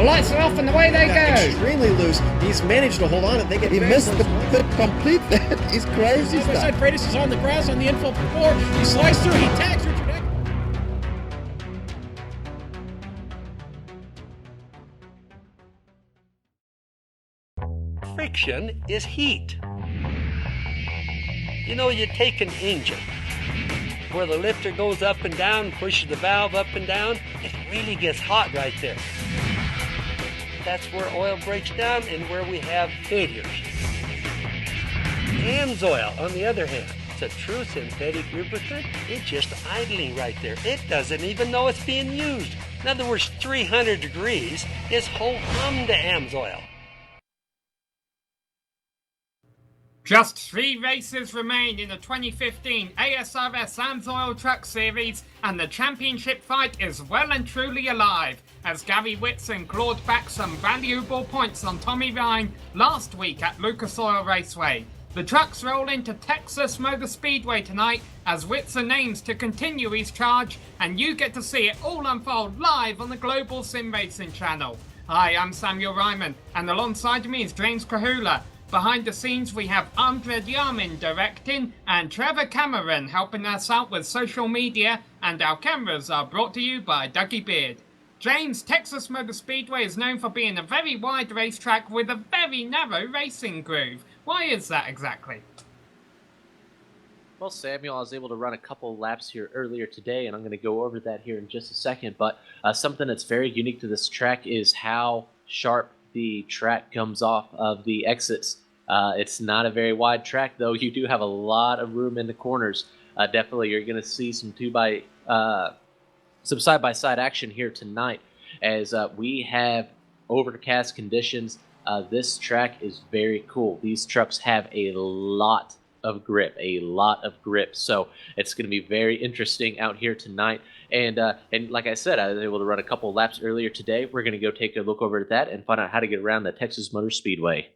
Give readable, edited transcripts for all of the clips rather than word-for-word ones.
The lights are off and away they go. Extremely loose. He's managed to hold on. I think he missed the complete that. He's crazy As I stuff. said, Freitas is on the grass on the infield floor. He slides through. He tags Richard Eck. Friction is heat. You know, you take an engine where the lifter goes up and down, pushes the valve up and down, it really gets hot right there. That's where oil breaks down and where we have failures. AMSOIL, on the other hand, it's a true synthetic lubricant. It's just idling right there. It doesn't even know it's being used. In other words, 300 degrees is whole hum to AMSOIL. Just 3 races remain in the 2015 ASRS AMSOIL Truck Series, and the championship fight is well and truly alive, as Gary Whitson clawed back some valuable points on Tommy Ryan last week at Lucas Oil Raceway. The trucks roll into Texas Motor Speedway tonight as Whitson aims to continue his charge, and you get to see it all unfold live on the Global Sim Racing channel. Hi, I'm Samuel Ryman, and alongside me is James Kahula. Behind the scenes we have Andred Yamin directing and Trevor Cameron helping us out with social media, and our cameras are brought to you by Dougie Beard. James, Texas Motor Speedway is known for being a very wide racetrack with a very narrow racing groove. Why is that exactly? Well, Samuel, I was able to run a couple laps here earlier today, and I'm going to go over that here in just a second, but something that's very unique to this track is how sharp the track comes off of the exits. It's not a very wide track, though. You do have a lot of room in the corners. Definitely, you're going to see some side-by-side action here tonight, as we have overcast conditions. This track is very cool. These trucks have a lot of grip, so it's going to be very interesting out here tonight. And like I said, I was able to run a couple laps earlier today. We're going to go take a look over at that and find out how to get around the Texas Motor Speedway.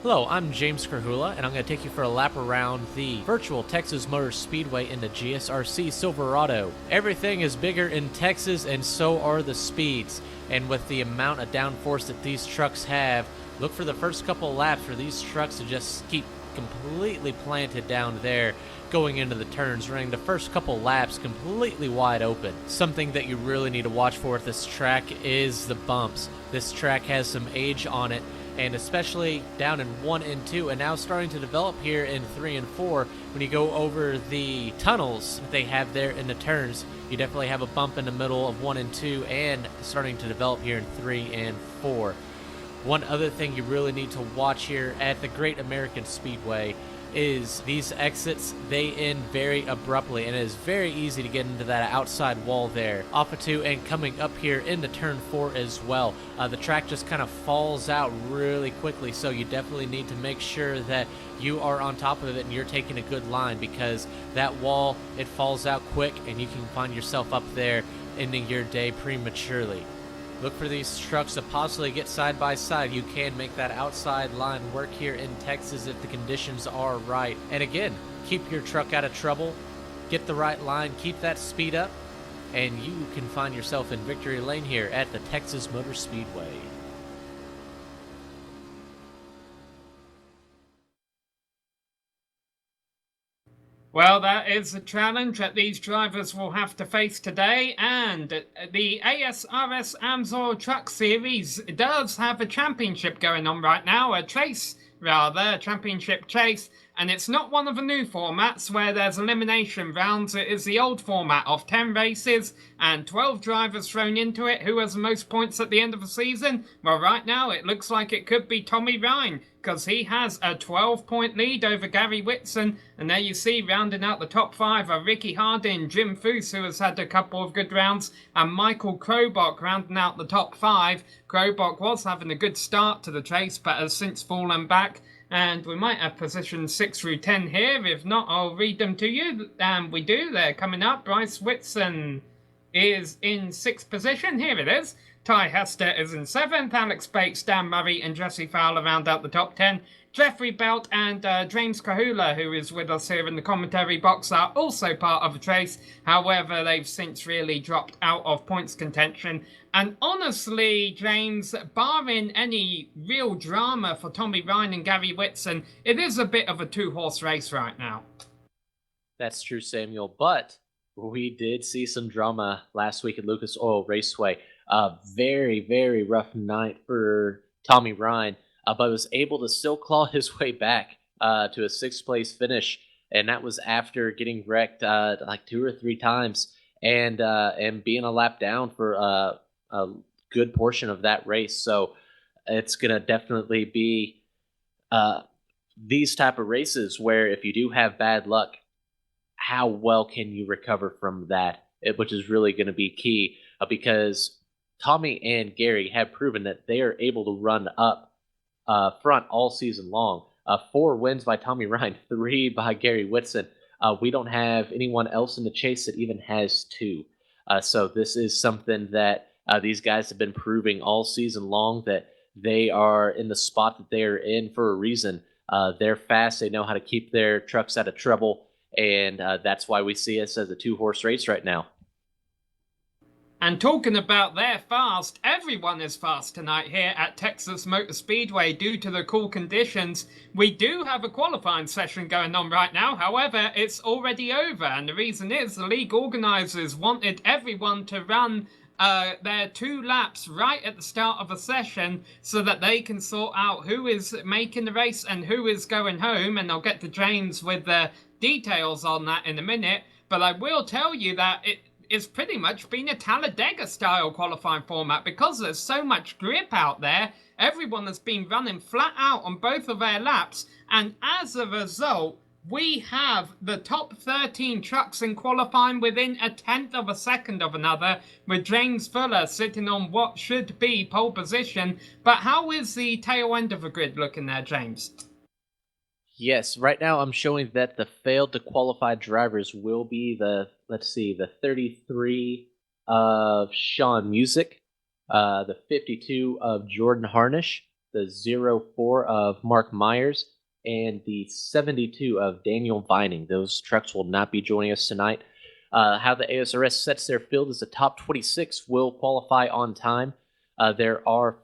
Hello, I'm James Krahula, and I'm going to take you for a lap around the virtual Texas Motor Speedway in the GSRC Silverado. Everything is bigger in Texas, and so are the speeds. And with the amount of downforce that these trucks have, look for the first couple laps for these trucks to just keep completely planted down there, going into the turns, running the first couple laps completely wide open. Something that you really need to watch for with this track is the bumps. This track has some age on it, and especially down in 1 and 2, and now starting to develop here in 3 and 4. When you go over the tunnels they have there in the turns, you definitely have a bump in the middle of 1 and 2, and starting to develop here in 3 and 4. One other thing you really need to watch here at the Great American Speedway is these exits, they end very abruptly, and it is very easy to get into that outside wall there off of 2 and coming up here into turn 4 as well. The track just kind of falls out really quickly, so you definitely need to make sure that you are on top of it and you're taking a good line, because that wall, it falls out quick and you can find yourself up there ending your day prematurely. Look for these trucks to possibly get side by side. You can make that outside line work here in Texas if the conditions are right. And again, keep your truck out of trouble, get the right line, keep that speed up, and you can find yourself in victory lane here at the Texas Motor Speedway. Well, that is a challenge that these drivers will have to face today, and the ASRS AMSOIL Truck Series does have a championship going on right now, a championship chase, and it's not one of the new formats where there's elimination rounds. It is the old format of 10 races and 12 drivers thrown into it. Who has the most points at the end of the season? Well, right now it looks like it could be Tommy Ryan, because he has a 12-point lead over Gary Whitson. And there you see, rounding out the top 5 are Ricky Hardin, Jim Foose, who has had a couple of good rounds, and Michael Krobach rounding out the top 5. Krobach was having a good start to the chase, but has since fallen back. And we might have positions 6 through 10 here. If not, I'll read them to you. And we do. They're coming up. Bryce Whitson is in 6th position. Here it is. Ty Hester is in 7th. Alex Bates, Dan Murray, and Jesse Fowler round out the top 10. Jeffrey Belt and James Kahula, who is with us here in the commentary box, are also part of the race. However, they've since really dropped out of points contention. And honestly, James, barring any real drama for Tommy Ryan and Gary Whitson, it is a bit of a two-horse race right now. That's true, Samuel. But we did see some drama last week at Lucas Oil Raceway. A very, very rough night for Tommy Ryan, but was able to still claw his way back to a 6th place finish, and that was after getting wrecked like 2 or 3 times and being a lap down for a good portion of that race. So it's gonna definitely be these type of races where if you do have bad luck, how well can you recover from that? Which is really going to be key because Tommy and Gary have proven that they are able to run up front all season long. 4 wins by Tommy Ryan, 3 by Gary Whitson. We don't have anyone else in the chase that even has 2. So this is something that these guys have been proving all season long, that they are in the spot that they are in for a reason. They're fast. They know how to keep their trucks out of trouble. And that's why we see us as a 2-horse race right now. And talking about they're fast, everyone is fast tonight here at Texas Motor Speedway due to the cool conditions. We do have a qualifying session going on right now, however, it's already over. And the reason is the league organizers wanted everyone to run their 2 laps right at the start of a session so that they can sort out who is making the race and who is going home. And I'll get to James with the details on that in a minute, but I will tell you that it's pretty much been a Talladega style qualifying format because there's so much grip out there. Everyone has been running flat out on both of their laps, and as a result, we have the top 13 trucks in qualifying within a 1/10 of a second of another, with James Fuller sitting on what should be pole position. But how is the tail end of the grid looking there, James? Yes, right now I'm showing that the failed to qualify drivers will be the 33 of Sean Music, the 52 of Jordan Harnish, the 04 of Mark Myers, and the 72 of Daniel Vining. Those trucks will not be joining us tonight. How the ASRS sets their field is the top 26 will qualify on time. There are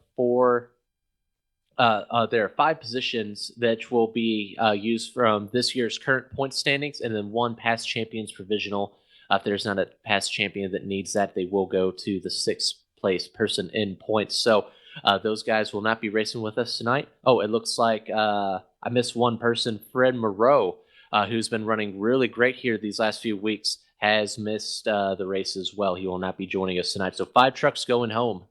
5 positions that will be used from this year's current point standings, and then 1 past champions provisional. If there's not a past champion that needs that, they will go to the 6th place person in points. So those guys will not be racing with us tonight. Oh, it looks like I missed one person. Fred Moreau, who's been running really great here these last few weeks, has missed the race as well. He will not be joining us tonight. So 5 trucks going home.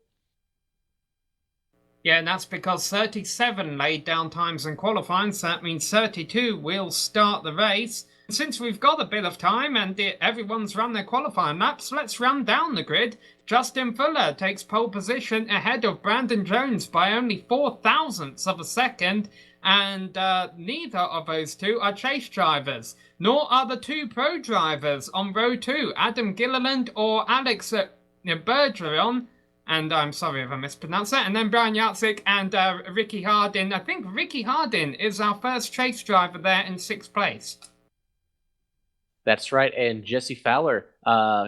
Yeah, and that's because 37 laid down times in qualifying, so that means 32 will start the race. Since we've got a bit of time and everyone's run their qualifying laps, let's run down the grid. Justin Fuller takes pole position ahead of Brandon Jones by only 0.004 of a second, and neither of those 2 are chase drivers, nor are the 2 pro drivers on row 2, Adam Gilliland or Alex Bergeron. And I'm sorry if I mispronounced that. And then Brian Yatzik and Ricky Hardin. I think Ricky Hardin is our first chase driver there in 6th place. That's right. And Jesse Fowler,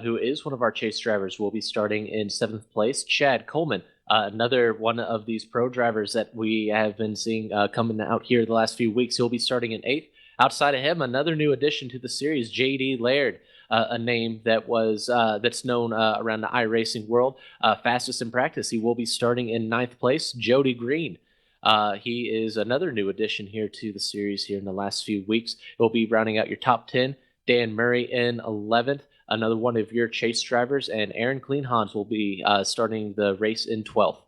who is one of our chase drivers, will be starting in 7th place. Chad Coleman, another one of these pro drivers that we have been seeing coming out here the last few weeks, he'll be starting in 8th. Outside of him, another new addition to the series, J.D. Laird. A name that was that's known around the iRacing world. Fastest in practice. He will be starting in 9th place. Jody Green. He is another new addition here to the series here in the last few weeks. He'll be rounding out your top 10. Dan Murray in 11th. Another one of your chase drivers. And Aaron Kleinhans will be starting the race in 12th.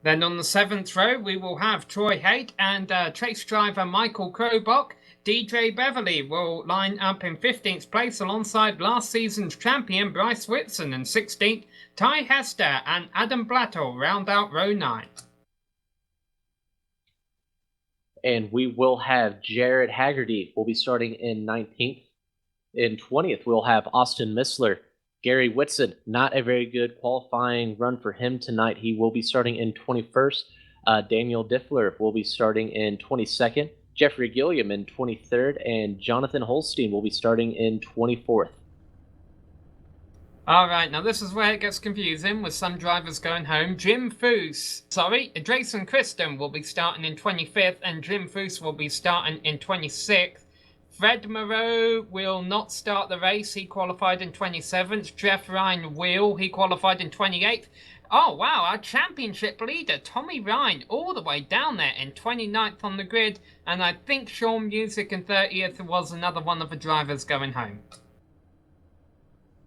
Then on the 7th row, we will have Troy Haight and chase driver Michael Krobach. DJ Beverly will line up in 15th place alongside last season's champion Bryce Whitson, and 16th, Ty Hester and Adam Blattel round out row 9. And we will have Jared Haggerty will be starting in 19th. In 20th, we'll have Austin Missler. Gary Whitson, not a very good qualifying run for him tonight. He will be starting in 21st. Daniel Diffler will be starting in 22nd. Jeffrey Gilliam in 23rd. And Jonathan Holstein will be starting in 24th. Alright, now this is where it gets confusing with some drivers going home. Jim Foose, Drayson Christen will be starting in 25th and Jim Foose will be starting in 26th. Fred Moreau will not start the race. He qualified in 27th. Jeff Ryan will. He qualified in 28th. Oh, wow. Our championship leader, Tommy Ryan, all the way down there in 29th on the grid. And I think Sean Music in 30th was another one of the drivers going home.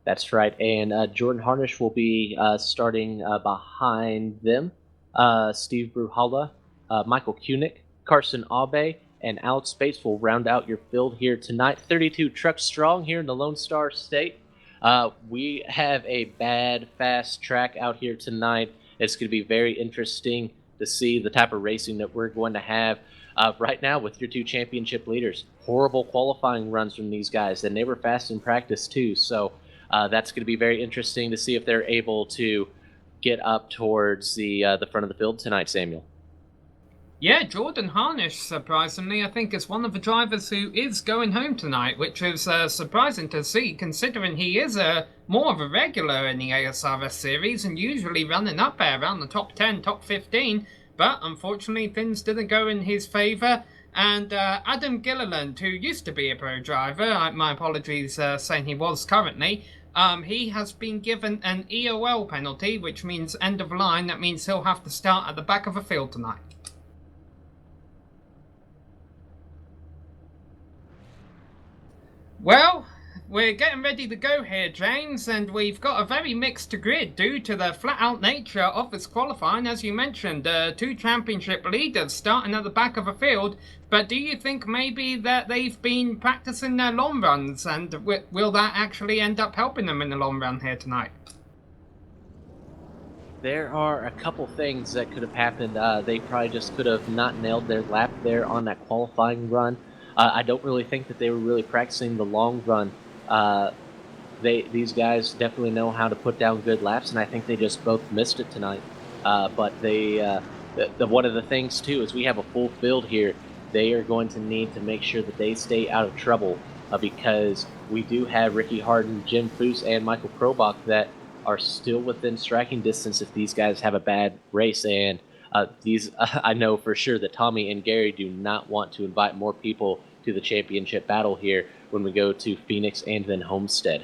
That's right. And Jordan Harnish will be starting behind them. Steve Bruhala, Michael Kunick, Carson Abe, and Alex Spates will round out your field here tonight. 32 trucks strong here in the Lone Star State. We have a bad, fast track out here tonight. It's going to be very interesting to see the type of racing that we're going to have right now with your two championship leaders. Horrible qualifying runs from these guys, and they were fast in practice too. So that's going to be very interesting to see if they're able to get up towards the front of the field tonight, Samuel. Yeah, Jordan Harnish, surprisingly, I think is one of the drivers who is going home tonight, which is surprising to see, considering he is more of a regular in the ASRS series and usually running up there around the top 10, top 15. But unfortunately, things didn't go in his favour. And Adam Gilliland, who used to be a pro driver, my apologies saying he was currently, he has been given an EOL penalty, which means end of line. That means he'll have to start at the back of the field tonight. Well, we're getting ready to go here, James, and we've got a very mixed grid due to the flat-out nature of this qualifying. As you mentioned, two championship leaders starting at the back of the field, but do you think maybe that they've been practicing their long runs, and will that actually end up helping them in the long run here tonight? There are a couple things that could have happened. They probably just could have not nailed their lap there on that qualifying run. I don't really think that they were really practicing the long run. These guys definitely know how to put down good laps, and I think they just both missed it tonight. But one of the things too is we have a full field here. They are going to need to make sure that they stay out of trouble because we do have Ricky Harden, Jim Foose, and Michael Krobach that are still within striking distance if these guys have a bad race. And I know for sure that Tommy and Gary do not want to invite more people to the championship battle here when we go to Phoenix and then Homestead.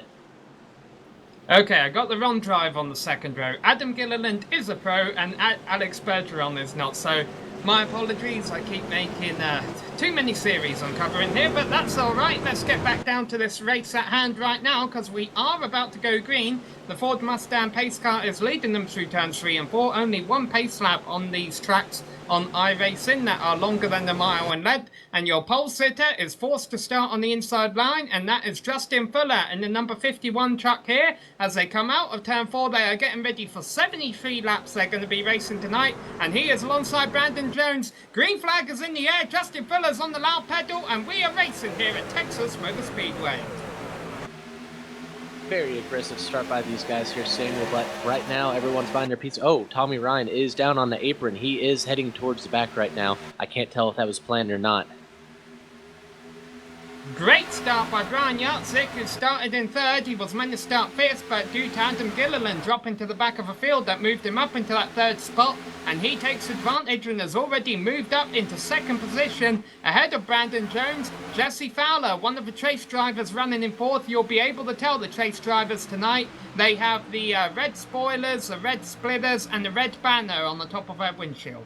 Okay, I got the wrong drive on the second row. Adam Gilliland is a pro and Alex Bergeron is not, so my apologies. I keep making too many series on covering here, but that's alright. Let's get back down to this race at hand right now because we are about to go green. The Ford Mustang pace car is leading them through turns 3 and 4. Only one pace lap on these tracks on iRacing that are longer than the mile in length. And your pole sitter is forced to start on the inside line, and that is Justin Fuller in the number 51 truck here. As they come out of turn 4, they are getting ready for 73 laps. They're going to be racing tonight, and he is alongside Brandon Jones. Green flag is in the air. Justin Fuller's on the loud pedal, and we are racing here at Texas Motor Speedway. Very aggressive start by these guys here, Samuel, but right now everyone's buying their pizza. Oh, Tommy Ryan is down on the apron. He is heading towards the back right now. I can't tell if that was planned or not. Great start by Brian Yatzik, who started in third. He was meant to start fifth, but due to Adam Gilliland dropping to the back of the field, that moved him up into that third spot, and he takes advantage and has already moved up into second position ahead of Brandon Jones. Jesse Fowler, one of the chase drivers, running in fourth. You'll be able to tell the chase drivers tonight. They have the red spoilers, the red splitters, and the red banner on the top of their windshield.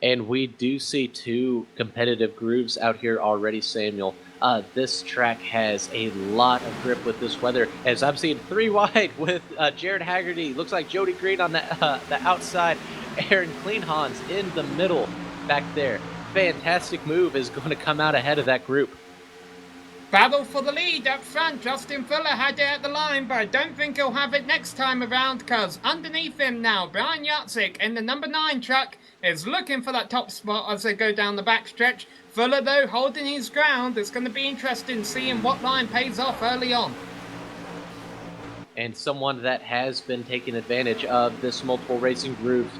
And we do see two competitive grooves out here already, Samuel. This track has a lot of grip with this weather, as I'm seeing 3 wide with Jared Haggerty. Looks like Jody Green on the outside. Aaron Kleinhans in the middle back there. Fantastic move is going to come out ahead of that group. Battle for the lead up front. Justin Fuller had it at the line, but I don't think he'll have it next time around, because underneath him now, Brian Yatzik in the number 9 truck is looking for that top spot as they go down the backstretch. Fuller, though, holding his ground. It's going to be interesting seeing what line pays off early on. And someone that has been taking advantage of this multiple racing groups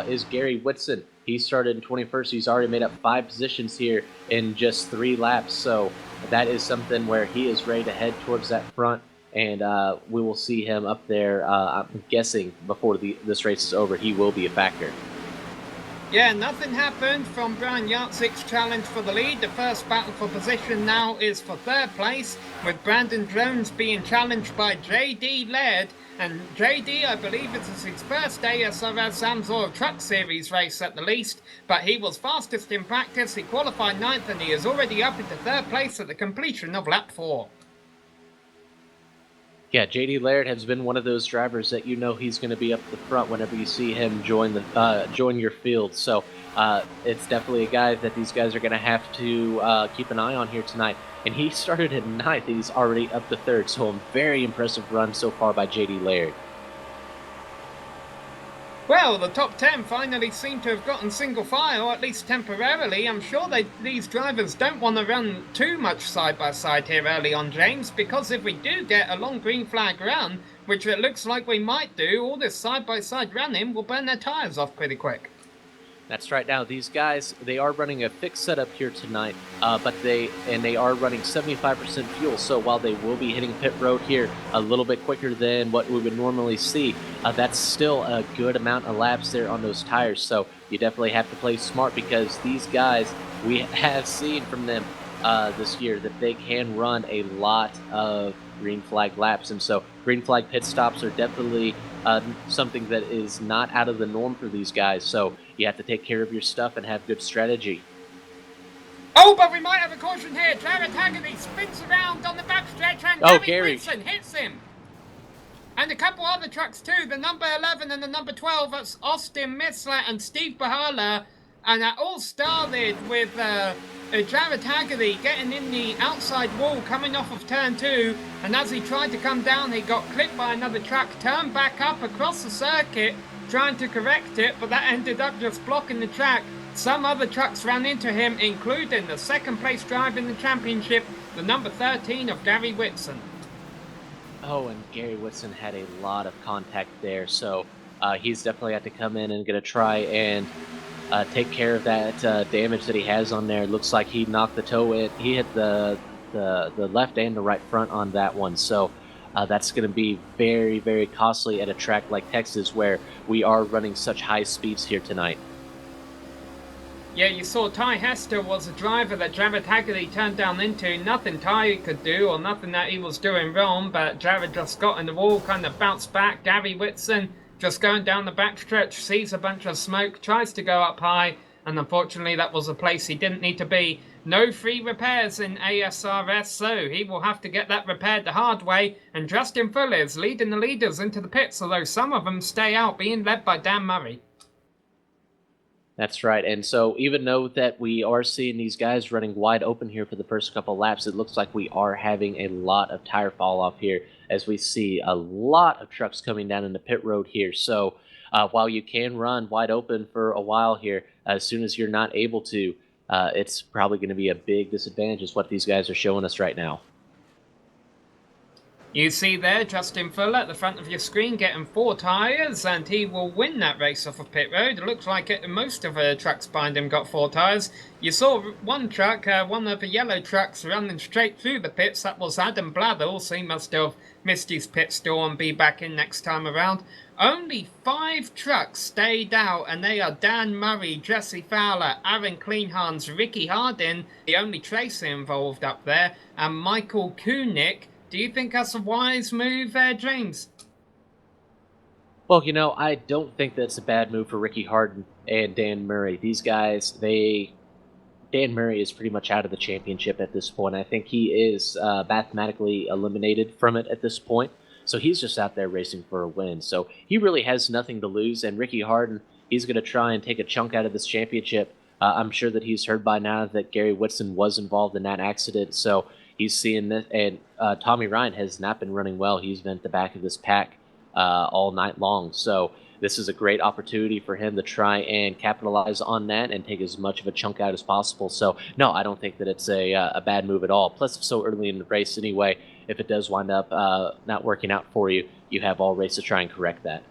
is Gary Whitson. He started in 21st. He's already made up 5 positions here in just 3 laps. So that is something where he is ready to head towards that front. And we will see him up there, I'm guessing, before this race is over. He will be a factor. Yeah, nothing happened from Brian Yartzik's challenge for the lead. The first battle for position now is for 3rd place, with Brandon Jones being challenged by JD Laird. And JD, I believe it is his first ASRS AMSOIL Truck Series race at the least, but he was fastest in practice. He qualified 9th and he is already up into 3rd place at the completion of lap 4. Yeah, JD Laird has been one of those drivers that you know he's going to be up the front whenever you see him join your field. So it's definitely a guy that these guys are going to have to keep an eye on here tonight. And he started at 9th, and he's already up to 3rd. So a very impressive run so far by JD Laird. Well, the top 10 finally seem to have gotten single file, at least temporarily. I'm sure these drivers don't want to run too much side by side here early on, James, because if we do get a long green flag run, which it looks like we might do, all this side by side running will burn their tyres off pretty quick. That's right. Now these guys, they are running a fixed setup here tonight, but they are running 75% fuel. So while they will be hitting pit road here a little bit quicker than what we would normally see, that's still a good amount of laps there on those tires. So you definitely have to play smart, because these guys, we have seen from them this year that they can run a lot of green flag laps, and so green flag pit stops are definitely something that is not out of the norm for these guys. So you have to take care of your stuff and have good strategy. Oh, but we might have a caution here. Jared Haggerty spins around on the backstretch and Gary Wilson hits him. And a couple other trucks too, the number 11 and the number 12, that's Austin Missler and Steve Bahala. And that all started with Jared Haggerty getting in the outside wall coming off of turn 2. And as he tried to come down, he got clipped by another truck, turned back up across the circuit, trying to correct it, but that ended up just blocking the track. Some other trucks ran into him, including the 2nd place driver in the championship, the number 13 of Gary Whitson. Oh, and Gary Whitson had a lot of contact there, so he's definitely had to come in and going to try and take care of that damage that he has on there. It looks like he knocked the toe in. He hit the left and the right front on that one, so that's going to be very, very costly at a track like Texas, where we are running such high speeds here tonight. Yeah, you saw Ty Hester was a driver that Jared Haggerty turned down into. Nothing Ty could do, or nothing that he was doing wrong, but Jared just got in the wall, kind of bounced back. Gary Whitson just going down the backstretch, sees a bunch of smoke, tries to go up high, and unfortunately that was a place he didn't need to be. No free repairs in ASRS, so he will have to get that repaired the hard way, and Justin Fuller is leading the leaders into the pits, although some of them stay out, being led by Dan Murray. That's right, and so even though that we are seeing these guys running wide open here for the first couple laps, it looks like we are having a lot of tire fall off here, as we see a lot of trucks coming down in the pit road here. So while you can run wide open for a while here, as soon as you're not able to, it's probably going to be a big disadvantage, is what these guys are showing us right now. You see there Justin Fuller at the front of your screen getting 4 tyres, and he will win that race off of pit road. It looks like most of the trucks behind him got 4 tyres. You saw one truck, one of the yellow trucks running straight through the pits. That was Adam Bladel, so he must have missed his pit stall and be back in next time around. Only 5 trucks stayed out, and they are Dan Murray, Jesse Fowler, Aaron Kleinhans, Ricky Hardin, the only Tracer involved up there, and Michael Kunik. Do you think that's a wise move there, James? Well, you know, I don't think that's a bad move for Ricky Hardin and Dan Murray. These guys, Dan Murray is pretty much out of the championship at this point. I think he is mathematically eliminated from it at this point. So he's just out there racing for a win. So he really has nothing to lose. And Ricky Hardin, he's going to try and take a chunk out of this championship. I'm sure that he's heard by now that Gary Whitson was involved in that accident. So he's seeing this, and Tommy Ryan has not been running well. He's been at the back of this pack all night long. So this is a great opportunity for him to try and capitalize on that and take as much of a chunk out as possible. So no, I don't think that it's a bad move at all. Plus, it's so early in the race anyway, if it does wind up not working out for you, you have all race to try and correct that.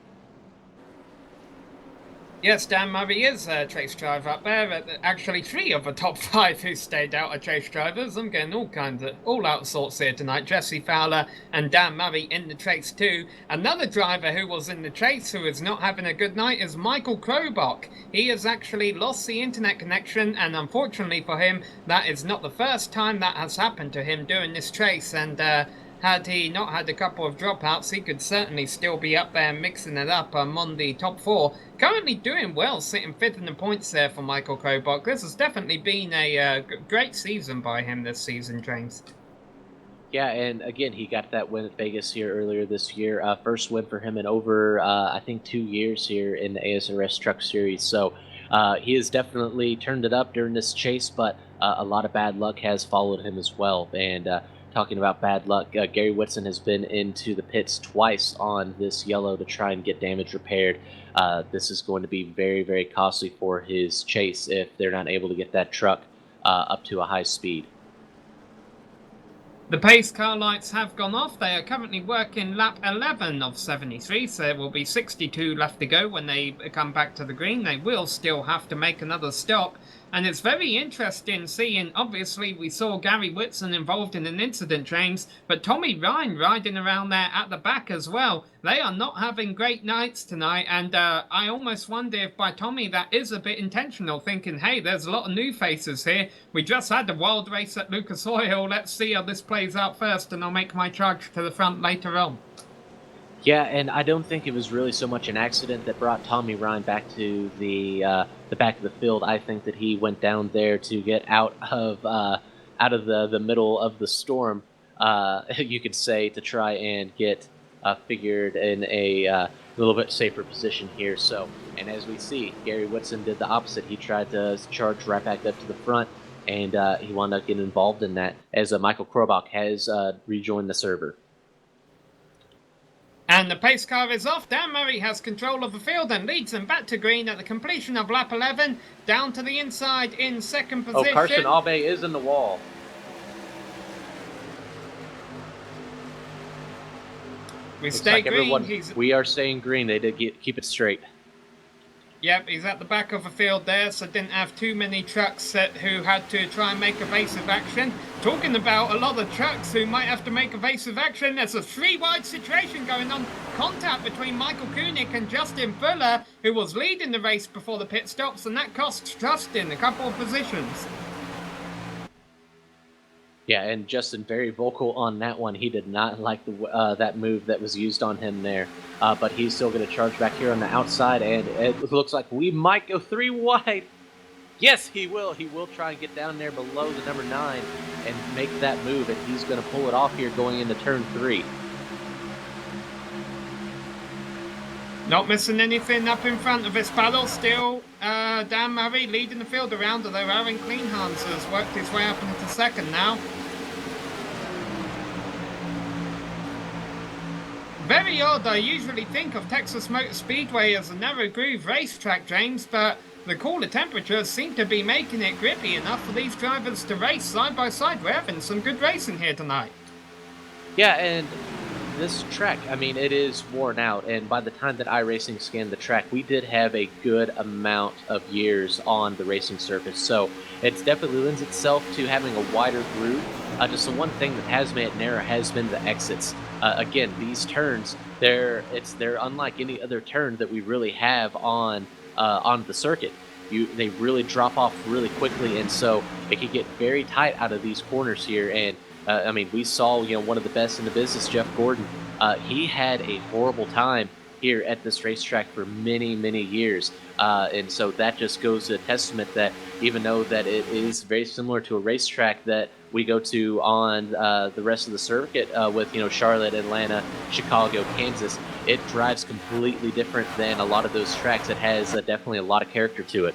Yes, Dan Murray is a chase driver up there. Actually, 3 of the top 5 who stayed out are chase drivers. I'm getting all out sorts here tonight. Jesse Fowler and Dan Murray in the chase too. Another driver who was in the chase who is not having a good night is Michael Krobach. He has actually lost the internet connection, and unfortunately for him, that is not the first time that has happened to him during this chase. And had he not had a couple of dropouts, he could certainly still be up there mixing it up among the top 4. Currently doing well, sitting 5th in the points there for Michael Krobach. This has definitely been a great season by him this season, James. Yeah, and again, he got that win at Vegas here earlier this year. First win for him in over, I think, 2 years here in the ASRS Truck Series. So he has definitely turned it up during this chase, but a lot of bad luck has followed him as well. And talking about bad luck, Gary Whitson has been into the pits twice on this yellow to try and get damage repaired. This is going to be very, very costly for his chase if they're not able to get that truck up to a high speed. The pace car lights have gone off. They are currently working lap 11 of 73, so there will be 62 left to go when they come back to the green. They will still have to make another stop. And it's very interesting seeing, obviously, we saw Gary Whitson involved in an incident, James, but Tommy Ryan riding around there at the back as well. They are not having great nights tonight, and I almost wonder if by Tommy that is a bit intentional, thinking, hey, there's a lot of new faces here. We just had the wild race at Lucas Oil. Let's see how this plays out first, and I'll make my charge to the front later on. Yeah, and I don't think it was really so much an accident that brought Tommy Ryan back to the back of the field. I think that he went down there to get out of the middle of the storm, you could say, to try and get figured in a little bit safer position here. So, and as we see, Gary Whitson did the opposite. He tried to charge right back up to the front, and he wound up getting involved in that as Michael Krobach has rejoined the server. And the pace car is off. Dan Murray has control of the field and leads them back to green at the completion of lap 11. Down to the inside in second position. Oh, Carson Abe is in the wall. We stay like green. Everyone, we are staying green. They did keep it straight. Yep, he's at the back of the field there, so didn't have too many trucks who had to try and make evasive action. Talking about a lot of trucks who might have to make evasive action, there's a 3-wide situation going on. Contact between Michael Koenig and Justin Fuller, who was leading the race before the pit stops, and that cost Justin a couple of positions. Yeah, and Justin very vocal on that one. He did not like that move that was used on him there. But he's still going to charge back here on the outside, and it looks like we might go 3 wide. Yes, he will. He will try and get down there below the number 9 and make that move, and he's going to pull it off here going into turn 3. Not missing anything up in front of this battle. Still, Dan Murray leading the field around, although Aaron Kleinhans has worked his way up into second now. Very odd. I usually think of Texas Motor Speedway as a narrow groove racetrack, James, but the cooler temperatures seem to be making it grippy enough for these drivers to race side by side. We're having some good racing here tonight. Yeah, and this track, I mean, it is worn out, and by the time that iRacing scanned the track, we did have a good amount of years on the racing surface, so it definitely lends itself to having a wider groove. Just the one thing that has made it narrow has been the exits. Again, these turns, they're unlike any other turn that we really have on the circuit. They really drop off really quickly, and so it can get very tight out of these corners here. And I mean, we saw one of the best in the business, Jeff Gordon. He had a horrible time here at this racetrack for many, many years, and so that just goes to a testament that even though that it is very similar to a racetrack that we go to on the rest of the circuit with Charlotte, Atlanta, Chicago, Kansas, it drives completely different than a lot of those tracks. It has definitely a lot of character to it.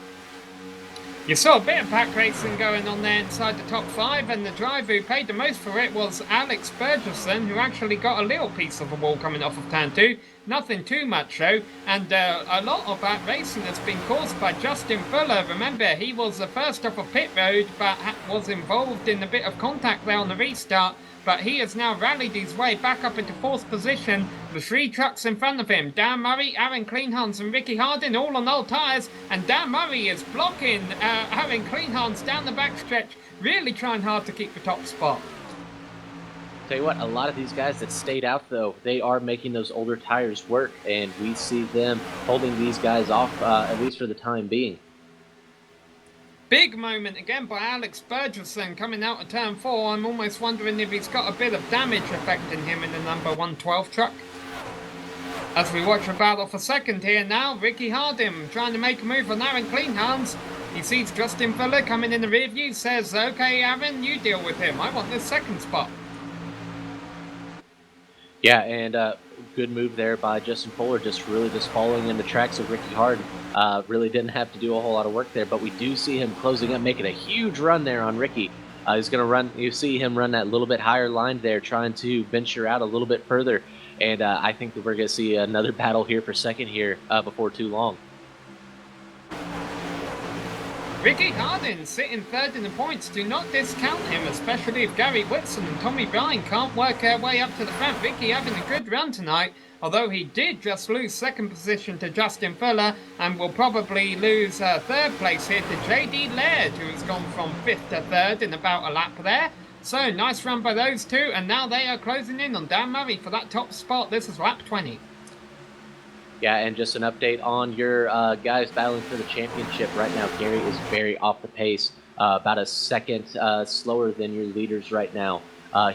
You saw a bit of pack racing going on there inside the top 5, and the driver who paid the most for it was Alex Burgesson, who actually got a little piece of the wall coming off of turn 2. Nothing too much though, and a lot of that racing has been caused by Justin Fuller. Remember, he was the first off of pit road, but was involved in a bit of contact there on the restart. But he has now rallied his way back up into 4th position. The 3 trucks in front of him, Dan Murray, Aaron Kleinhans and Ricky Hardin, all on old tyres. And Dan Murray is blocking Aaron Kleinhans down the backstretch, really trying hard to keep the top spot. Tell you what, a lot of these guys that stayed out, though, they are making those older tires work, and we see them holding these guys off, at least for the time being. Big moment again by Alex Burgesson coming out of turn 4. I'm almost wondering if he's got a bit of damage affecting him in the number 112 truck. As we watch a battle for second here now, Ricky Hardin trying to make a move on Aaron Kleinhans. He sees Justin Fuller coming in the rear view, says, okay Aaron, you deal with him, I want this second spot. Yeah, and good move there by Justin Fuller, just following in the tracks of Ricky Hardin. Really didn't have to do a whole lot of work there, but we do see him closing up, making a huge run there on Ricky. He's going to run, you see him run that little bit higher line there, trying to venture out a little bit further. And I think that we're going to see another battle here for second here before too long. Ricky Hardin sitting 3rd in the points. Do not discount him, especially if Gary Whitson and Tommy Bryan can't work their way up to the front. Ricky having a good run tonight, although he did just lose 2nd position to Justin Fuller and will probably lose 3rd place here to JD Laird, who has gone from 5th to 3rd in about a lap there. So, nice run by those two, and now they are closing in on Dan Murray for that top spot. This is lap 20. Yeah, and just an update on your guys battling for the championship right now. Gary is very off the pace, about a second slower than your leaders right now.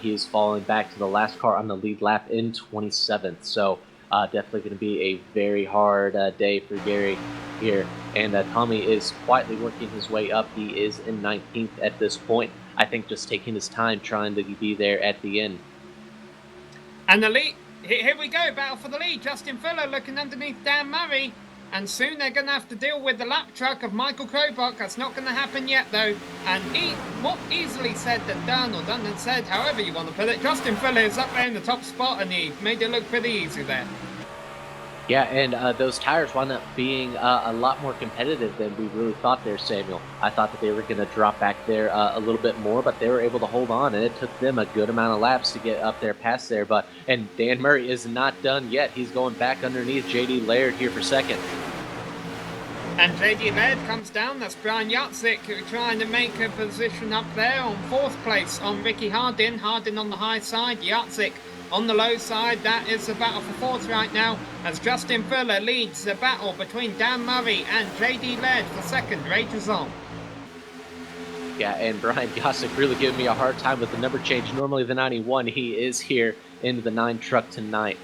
He is falling back to the last car on the lead lap in 27th. So definitely going to be a very hard day for Gary here. And Tommy is quietly working his way up. He is in 19th at this point. I think just taking his time trying to be there at the end. And the lead. Here we go, battle for the lead. Justin Fuller looking underneath Dan Murray. And soon they're going to have to deal with the lap truck of Michael Krobach. That's not going to happen yet, though. And more easily said than done, or done than said, however you want to put it. Justin Fuller is up there in the top spot, and he made it look pretty easy there. Yeah, and those tires wound up being a lot more competitive than we really thought there, Samuel. I thought that they were going to drop back there a little bit more, but they were able to hold on, and it took them a good amount of laps to get up there past there. And Dan Murray is not done yet. He's going back underneath JD Laird here for second. And JD Laird comes down. That's Brian Yatzik, who trying to make a position up there on 4th place on Ricky Hardin. Hardin on the high side, Yatzik on the low side. That is the battle for 4th right now, as Justin Fuller leads the battle between Dan Murray and JD Laird for 2nd. Rages on. Yeah, and Brian Yatzik really giving me a hard time with the number change. Normally the 91, he is here in the 9 truck tonight.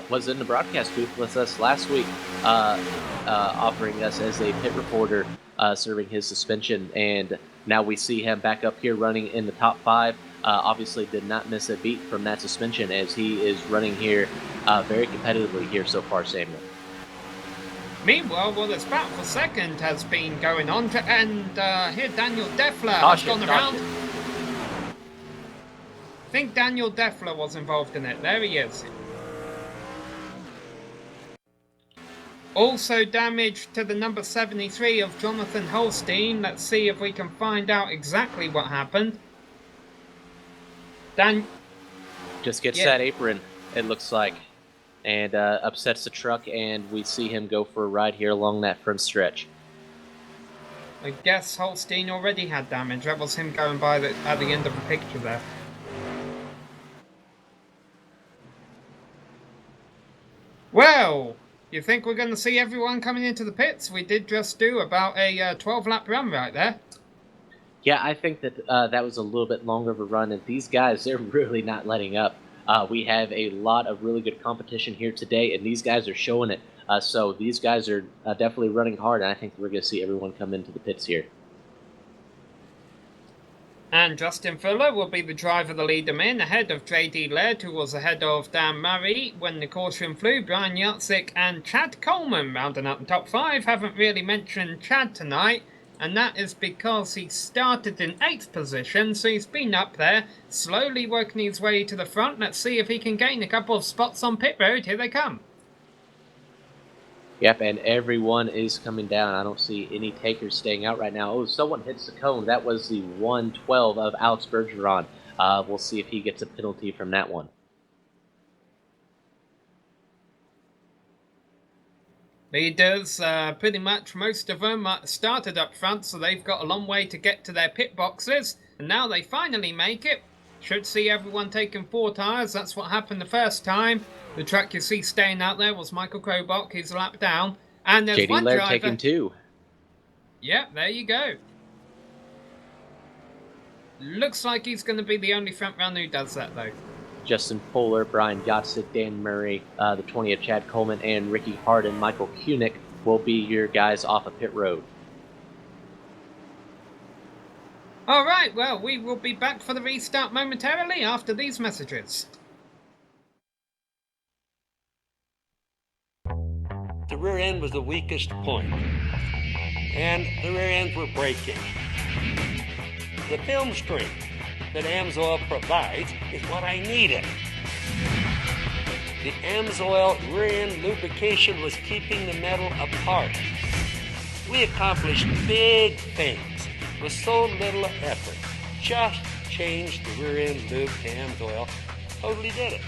Was in the broadcast booth with us last week, offering us as a pit reporter, serving his suspension, and now we see him back up here running in the top 5. Obviously did not miss a beat from that suspension, as he is running here very competitively here so far, Samuel. Meanwhile, this battle for 2nd has been going on, and here Daniel Deffler has gone around. I think Daniel Deffler was involved in it. There he is. Also damage to the number 73 of Jonathan Holstein. Let's see if we can find out exactly what happened. Just gets that apron, it looks like, and upsets the truck, and we see him go for a ride here along that front stretch. I guess Holstein already had damage. That was him going by at the end of the picture there. Well, you think we're going to see everyone coming into the pits? We did just do about a 12-lap run right there. Yeah, I think that that was a little bit longer of a run, and these guys, they're really not letting up. We have a lot of really good competition here today, and these guys are showing it. So these guys are definitely running hard, and I think we're going to see everyone come into the pits here. And Justin Fuller will be the driver, the leader in, ahead of JD Laird, who was ahead of Dan Murray when the caution flew. Brian Yatzik and Chad Coleman rounding up the top 5. Haven't really mentioned Chad tonight, and that is because he started in 8th position, so he's been up there, slowly working his way to the front. Let's see if he can gain a couple of spots on pit road. Here they come. Yep, and everyone is coming down. I don't see any takers staying out right now. Oh, someone hits the cone. That was the 112 of Alex Bergeron. We'll see if he gets a penalty from that one. Leaders, pretty much most of them started up front, so they've got a long way to get to their pit boxes. And now they finally make it. Should see everyone taking 4 tyres. That's what happened the first time. The truck you see staying out there was Michael Krobach. He's lapped down. And there's JD one Laird driver taking 2. Yep, there you go. Looks like he's going to be the only front runner who does that, though. Justin Poehler, Brian Yotzik, Dan Murray, the 20 of Chad Coleman, and Ricky Hardin, Michael Kunick will be your guys off of pit road. All right, well, we will be back for the restart momentarily after these messages. The rear end was the weakest point, and the rear ends were breaking. The film strength that AMSOIL provides is what I needed. The AMSOIL rear end lubrication was keeping the metal apart. We accomplished big things with so little effort. Just changed the rear end lube to AMSOIL. Totally did it.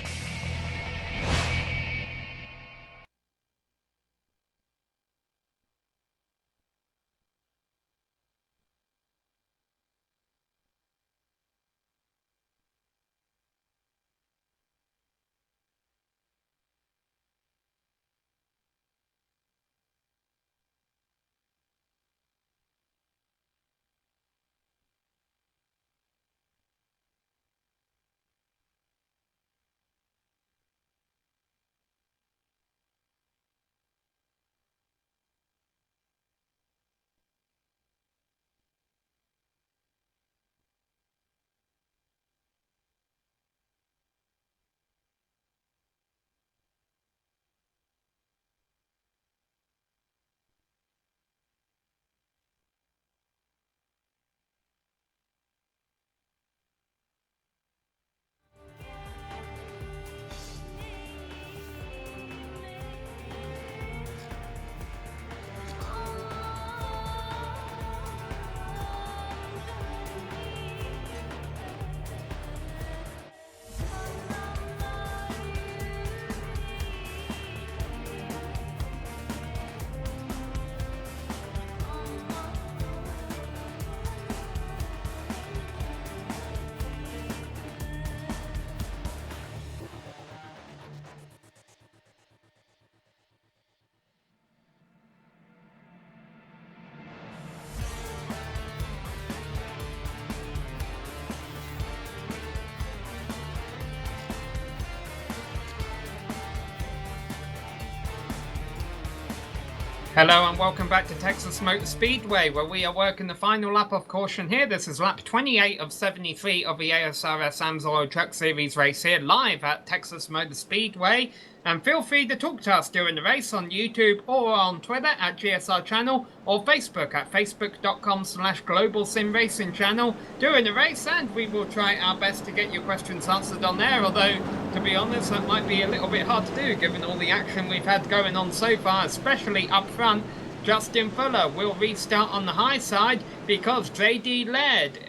Hello and welcome back to Texas Motor Speedway, where we are working the final lap of caution here. This is lap 28 of 73 of the ASRS AMSOIL Truck Series race here, live at Texas Motor Speedway. And feel free to talk to us during the race on YouTube or on Twitter at GSR Channel or Facebook at facebook.com/Global Sim Racing Channel during the race, and we will try our best to get your questions answered on there, although, to be honest, that might be a little bit hard to do given all the action we've had going on so far, especially up front. Justin Fuller will restart on the high side because JD Laird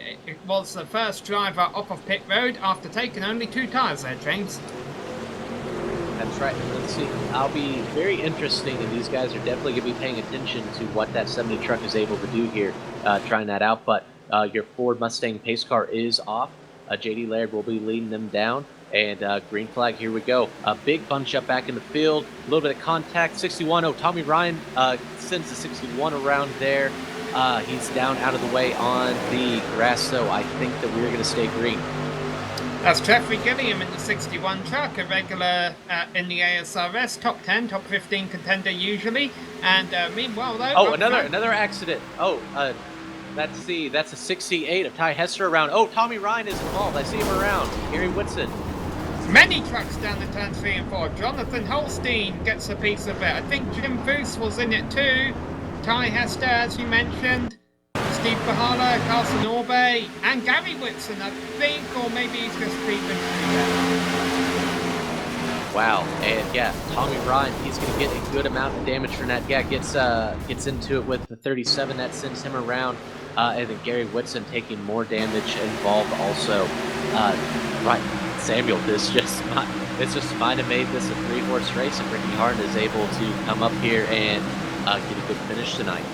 was the first driver off of pit road after taking only 2 tyres there, James. That's right. Let's see. I'll be very interesting, and these guys are definitely going to be paying attention to what that 70 truck is able to do here, trying that out. But your Ford Mustang pace car is off. JD Laird will be leading them down. And green flag, here we go. A big bunch up back in the field. A little bit of contact. 61. Oh, Tommy Ryan sends the 61 around there. He's down out of the way on the grass, so I think that we're going to stay green. That's Jeffrey Gilliam in the 61 truck, a regular in the ASRS, top 10, top 15 contender usually. And meanwhile, though... Oh, another accident. Oh, that's a 68 of Ty Hester around. Oh, Tommy Ryan is involved. I see him around. Gary Whitson. Many trucks down the turn 3 and 4. Jonathan Holstein gets a piece of it. I think Jim Foose was in it too. Ty Hester, as you mentioned. Steve Bahala, Carson Orbay, and Gary Whitson, I think, or maybe he's just beaten. Wow, and yeah, Tommy Ryan, he's going to get a good amount of damage from that. Yeah, gets into it with the 37 that sends him around, and then Gary Whitson taking more damage involved also. Right, Samuel, it's just fine to make this a 3-horse race, and Ricky Harden is able to come up here and get a good finish tonight.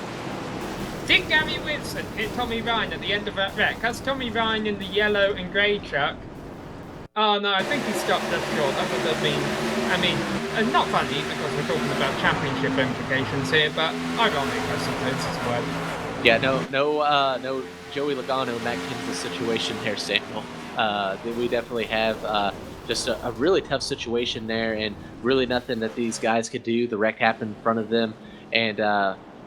Did Gary Whitson hit Tommy Ryan at the end of that wreck? That's Tommy Ryan in the yellow and grey truck. Oh no, I think he stopped just short. That would have been, not funny because we're talking about championship implications here, but ironic, I suppose, as well. Yeah, no Joey Logano, Matt Kenseth situation there, Samuel. We definitely have just a really tough situation there, and really nothing that these guys could do. The wreck happened in front of them, and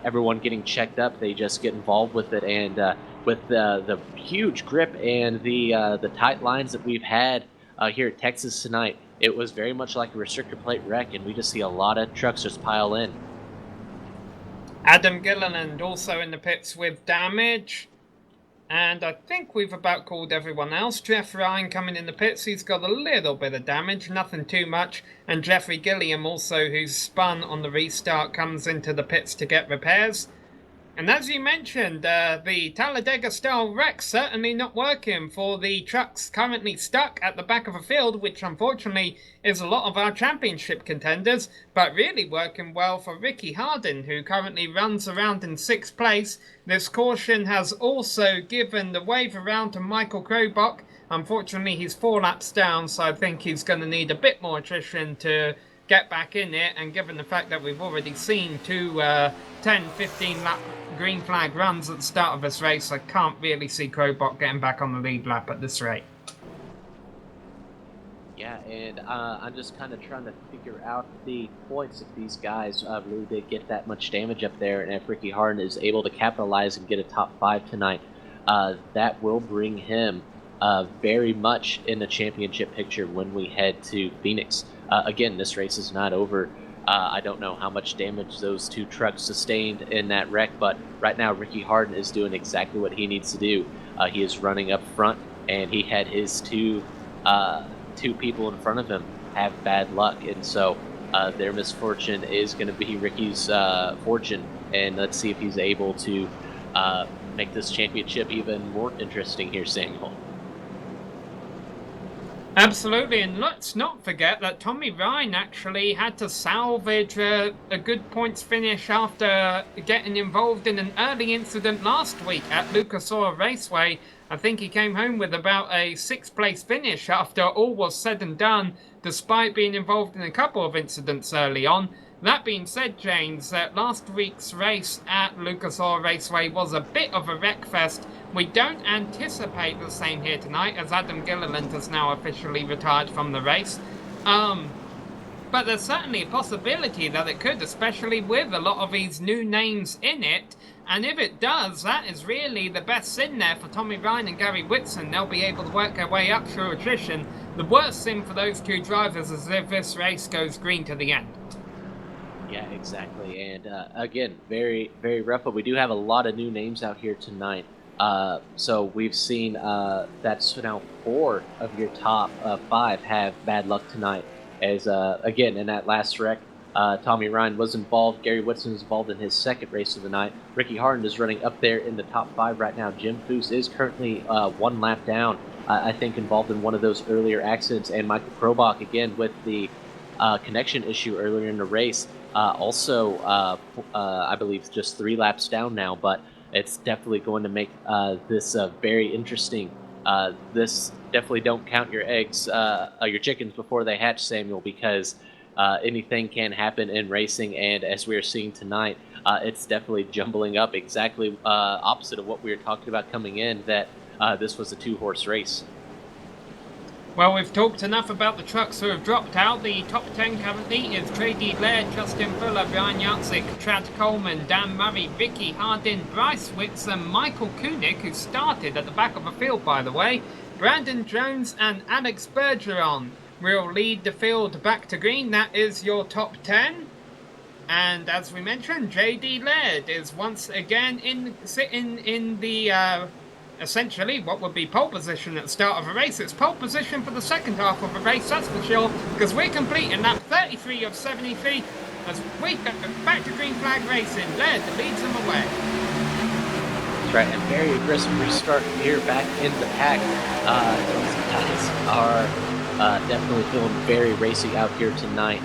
everyone getting checked up, they just get involved with it, and with the huge grip and the tight lines that we've had here at Texas tonight, it was very much like a restrictor plate wreck, and we just see a lot of trucks just pile in. Adam Gilliland also in the pits with damage. And I think we've about called everyone else. Jeff Ryan coming in the pits. He's got a little bit of damage, nothing too much. And Jeffrey Gilliam also, who's spun on the restart, comes into the pits to get repairs. And as you mentioned, the Talladega-style wreck certainly not working for the trucks currently stuck at the back of a field, which unfortunately is a lot of our championship contenders, but really working well for Ricky Harden, who currently runs around in 6th place. This caution has also given the wave around to Michael Krobach. Unfortunately, he's 4 laps down, so I think he's going to need a bit more attrition to get back in it, and given the fact that we've already seen 2 10-15 lap green flag runs at the start of this race, I can't really see Krobach getting back on the lead lap at this rate. Yeah, and I'm just kind of trying to figure out the points if these guys really did get that much damage up there, and if Ricky Harden is able to capitalize and get a top 5 tonight, that will bring him very much in the championship picture when we head to Phoenix. Again, this race is not over. I don't know how much damage those 2 trucks sustained in that wreck, but right now Ricky Harden is doing exactly what he needs to do. He is running up front, and he had his two people in front of him have bad luck, and so their misfortune is going to be Ricky's fortune, and let's see if he's able to make this championship even more interesting here, Samuel. Absolutely, and let's not forget that Tommy Ryan actually had to salvage a good points finish after getting involved in an early incident last week at Lucas Oil Raceway. I think he came home with about a 6th place finish after all was said and done, despite being involved in a couple of incidents early on. That being said, James, last week's race at Lucas Oil Raceway was a bit of a wreckfest. We don't anticipate the same here tonight, as Adam Gilliland has now officially retired from the race. But there's certainly a possibility that it could, especially with a lot of these new names in it. And if it does, that is really the best sin there for Tommy Ryan and Gary Whitson. They'll be able to work their way up through attrition. The worst sin for those 2 drivers is if this race goes green to the end. Yeah, exactly. And again, very, very rough, but we do have a lot of new names out here tonight. So we've seen that's now 4 of your top 5 have bad luck tonight. As again, in that last wreck, Tommy Ryan was involved. Gary Whitson is involved in his 2nd race of the night. Ricky Harden is running up there in the top 5 right now. Jim Foose is currently 1 lap down, I think, involved in one of those earlier accidents. And Michael Krobach, again, with the connection issue earlier in the race, also, I believe, just 3 laps down now, but it's definitely going to make this very interesting. This definitely don't count your eggs, your chickens before they hatch, Samuel, because anything can happen in racing, and as we are seeing tonight, it's definitely jumbling up exactly opposite of what we were talking about coming in, that this was a 2-horse race. Well, we've talked enough about the trucks who have dropped out. The top 10 currently is J.D. Laird, Justin Fuller, Brian Yatzik, Chad Coleman, Dan Murray, Ricky Hardin, Bryce Whitson, Michael Koenig, who started at the back of the field, by the way, Brandon Jones and Alex Bergeron will lead the field back to green. That is your top 10. And as we mentioned, J.D. Laird is once again sitting in the essentially what would be pole position at the start of a race. It's pole position for the second half of a race, that's for sure, because we're completing lap 33 of 73 as we go back to green flag racing. Laird leads them away. That's right, and very aggressive restart here back in the pack. These guys are definitely feeling very racy out here tonight.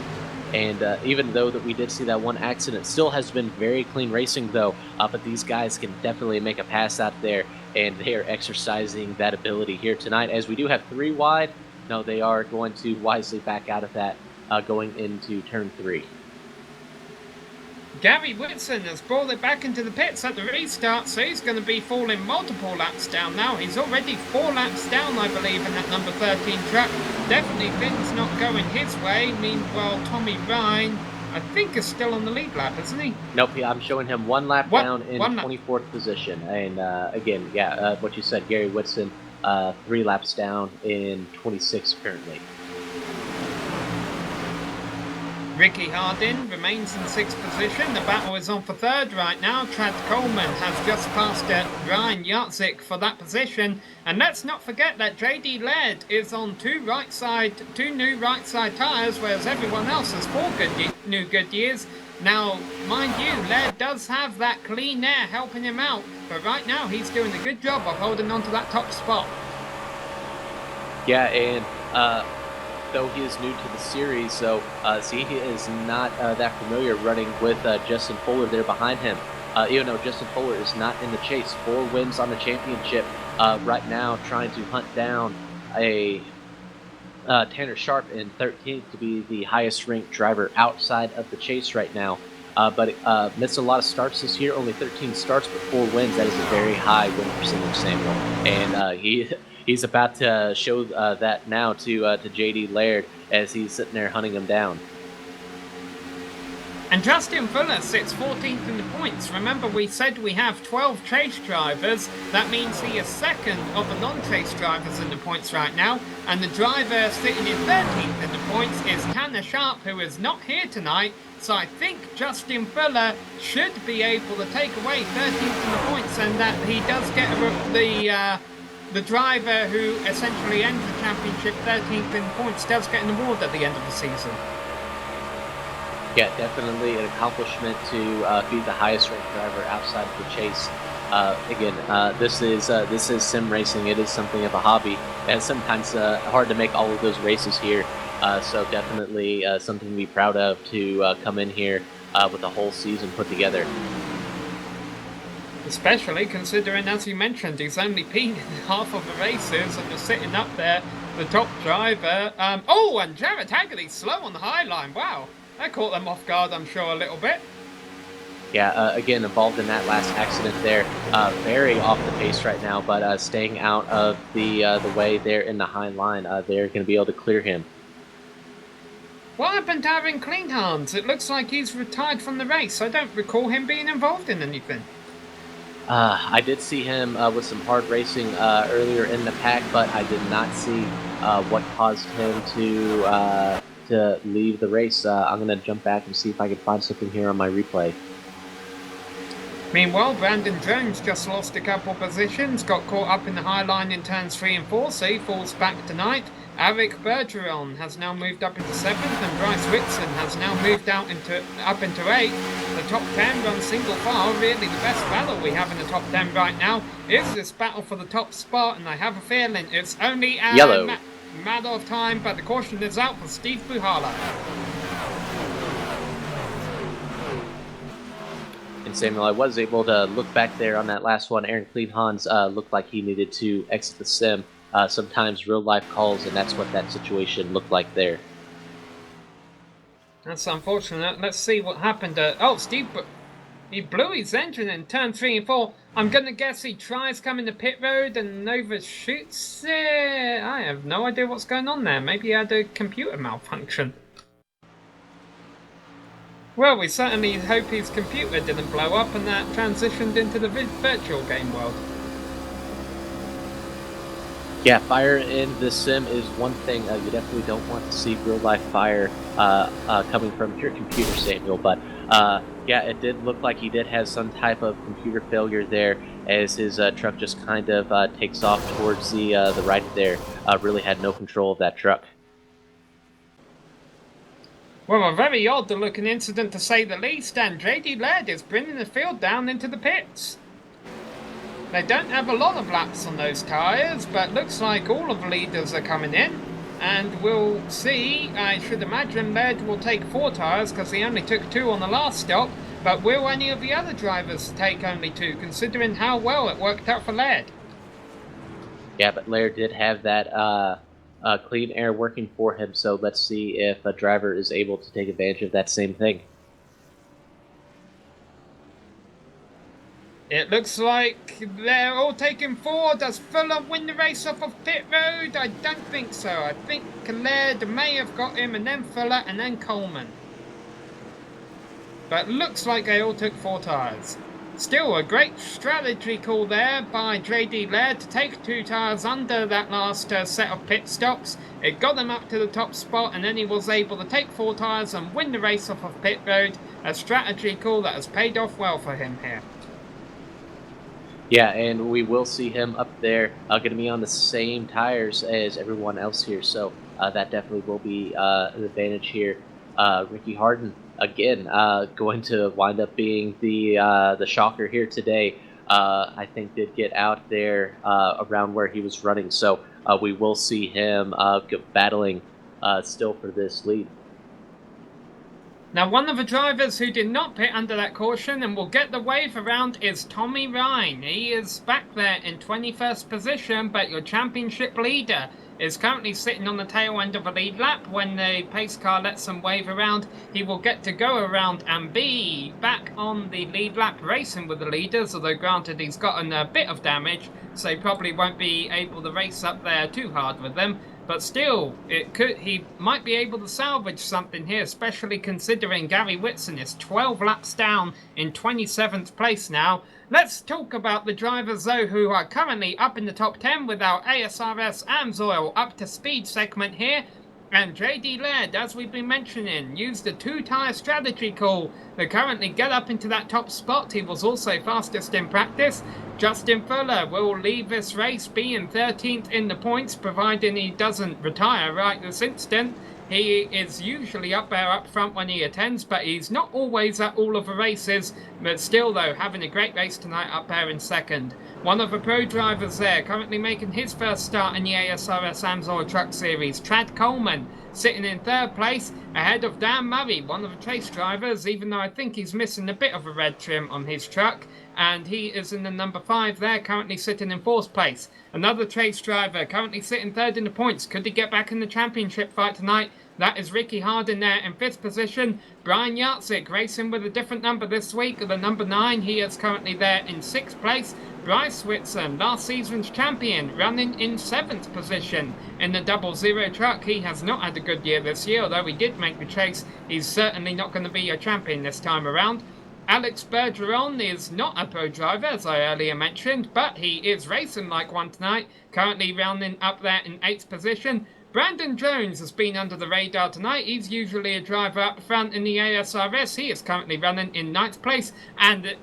And even though that we did see that one accident, still has been very clean racing though. But these guys can definitely make a pass out there, and they are exercising that ability here tonight. As we do have 3 wide, no, they are going to wisely back out of that going into turn 3. Gary Whitson has brought it back into the pits at the restart, so he's going to be falling multiple laps down now. He's already 4 laps down, I believe, in that number 13 truck. Definitely things not going his way. Meanwhile, Tommy Ryan, I think, is still on the lead lap, isn't he? Nope, I'm showing him 1 lap down in 24th position. And again, yeah, what you said, Gary Whitson, 3 laps down in 26th currently. Ricky Hardin remains in 6th position. The battle is on for 3rd right now. Trad Coleman has just passed Ryan Yartzik for that position. And let's not forget that JD Laird is on 2 new right side tyres, whereas everyone else has 4 new Goodyears. Now, mind you, Laird does have that clean air helping him out, but right now he's doing a good job of holding on to that top spot. Yeah, and though he is new to the series, so he is not that familiar running with Justin Fuller there behind him. Even though Justin Fuller is not in the chase, 4 wins on the championship right now, trying to hunt down a Tanner Sharp in 13th to be the highest ranked driver outside of the chase right now. But missed a lot of starts this year, only 13 starts but 4 wins. That is a very high win percentage, Samuel. And he's about to show that now to JD Laird as he's sitting there hunting him down. And Justin Fuller sits 14th in the points. Remember, we said we have 12 chase drivers. That means he is 2nd of the non-chase drivers in the points right now. And the driver sitting in 13th in the points is Tanner Sharp, who is not here tonight. So I think Justin Fuller should be able to take away 13th in the points, and that he does get the driver who essentially ends the championship 13th in points does get an award at the end of the season. Yeah, definitely an accomplishment to be the highest ranked driver outside of the chase. Again, this is sim racing. It is something of a hobby, and sometimes hard to make all of those races here. So definitely something to be proud of to come in here with a whole season put together. Especially considering, as you mentioned, he's only been in half of the races and just sitting up there, the top driver. And Jarrett Haggerty slow on the high line. Wow, that caught them off guard, I'm sure, a little bit. Yeah, again, involved in that last accident there. Very off the pace right now, but staying out of the way there in the high line. They're going to be able to clear him. What happened to Aaron Kleinhans? It looks like he's retired from the race. I don't recall him being involved in anything. I did see him with some hard racing earlier in the pack, but I did not see what caused him to leave the race. I'm going to jump back and see if I can find something here on my replay. Meanwhile, Brandon Jones just lost a couple positions, got caught up in the high line in turns 3 and 4, so he falls back tonight. Eric Bergeron has now moved up into 7th, and Bryce Whitson has now moved up into 8th. The top 10 runs single file. Really, the best battle we have in the top 10 right now is this battle for the top spot, and I have a feeling it's only a matter of time, but the caution is out for Steve Buhala. And Samuel, I was able to look back there on that last one. Aaron Kleinhans looked like he needed to exit the sim. Sometimes real life calls, and that's what that situation looked like there. That's unfortunate. Let's see what happened. Steve, he blew his engine in turn 3 and 4. I'm gonna guess he tries coming to pit road and overshoots it. I have no idea what's going on there. Maybe he had a computer malfunction. Well, we certainly hope his computer didn't blow up and that transitioned into the virtual game world. Yeah, fire in this sim is one thing you definitely don't want to see real life fire coming from your computer, Samuel. But yeah, it did look like he did have some type of computer failure there as his truck just kind of takes off towards the right there. Really had no control of that truck. Well, a very odd looking incident to say the least, and JD Laird is bringing the field down into the pits. They don't have a lot of laps on those tyres, but looks like all of the leaders are coming in. And we'll see, I should imagine Laird will take 4 tyres because he only took 2 on the last stop. But will any of the other drivers take only 2, considering how well it worked out for Laird? Yeah, but Laird did have that clean air working for him, so let's see if a driver is able to take advantage of that same thing. It looks like they're all taking 4. Does Fuller win the race off of pit road? I don't think so. I think Laird may have got him, and then Fuller, and then Coleman. But looks like they all took 4 tyres. Still a great strategy call there by JD Laird to take 2 tyres under that last set of pit stops. It got him up to the top spot, and then he was able to take 4 tyres and win the race off of pit road. A strategy call that has paid off well for him here. Yeah, and we will see him up there going to be on the same tires as everyone else here, so that definitely will be an advantage here. Ricky Harden, again, going to wind up being the shocker here today. I think did get out there around where he was running, so we will see him battling still for this lead. Now, one of the drivers who did not pit under that caution and will get the wave around is Tommy Ryan. He is back there in 21st position, but your championship leader is currently sitting on the tail end of a lead lap. When the pace car lets him wave around, he will get to go around and be back on the lead lap racing with the leaders, although granted he's gotten a bit of damage, so he probably won't be able to race up there too hard with them. But still, he might be able to salvage something here, especially considering Gary Whitson is 12 laps down in 27th place now. Let's talk about the drivers, though, who are currently up in the top 10 with our ASRS AMSOIL up to speed segment here. And JD Laird, as we've been mentioning, used a 2-tyre strategy call to currently get up into that top spot. He was also fastest in practice. Justin Fuller will leave this race being 13th in the points, providing he doesn't retire right this instant. He is usually up there up front when he attends, but he's not always at all of the races. But still, though, having a great race tonight up there in second. One of the pro drivers there, currently making his first start in the ASRS AMSOIL Truck Series, Trad Coleman, sitting in 3rd place, ahead of Dan Murray, one of the chase drivers, even though I think he's missing a bit of a red trim on his truck. And he is in the number 5 there, currently sitting in 4th place. Another chase driver, currently sitting 3rd in the points. Could he get back in the championship fight tonight? That is Ricky Harden there in 5th position. Brian Yartzik racing with a different number this week, the number 9. He is currently there in 6th place. Bryce Whitson, last season's champion, running in 7th position in the 00 truck. He has not had a good year this year, although he did make the chase. He's certainly not going to be a champion this time around. Alex Bergeron is not a pro driver, as I earlier mentioned, but he is racing like one tonight, currently rounding up there in 8th position. Brandon Jones has been under the radar tonight. He's usually a driver up front in the ASRS. He is currently running in 9th place. And,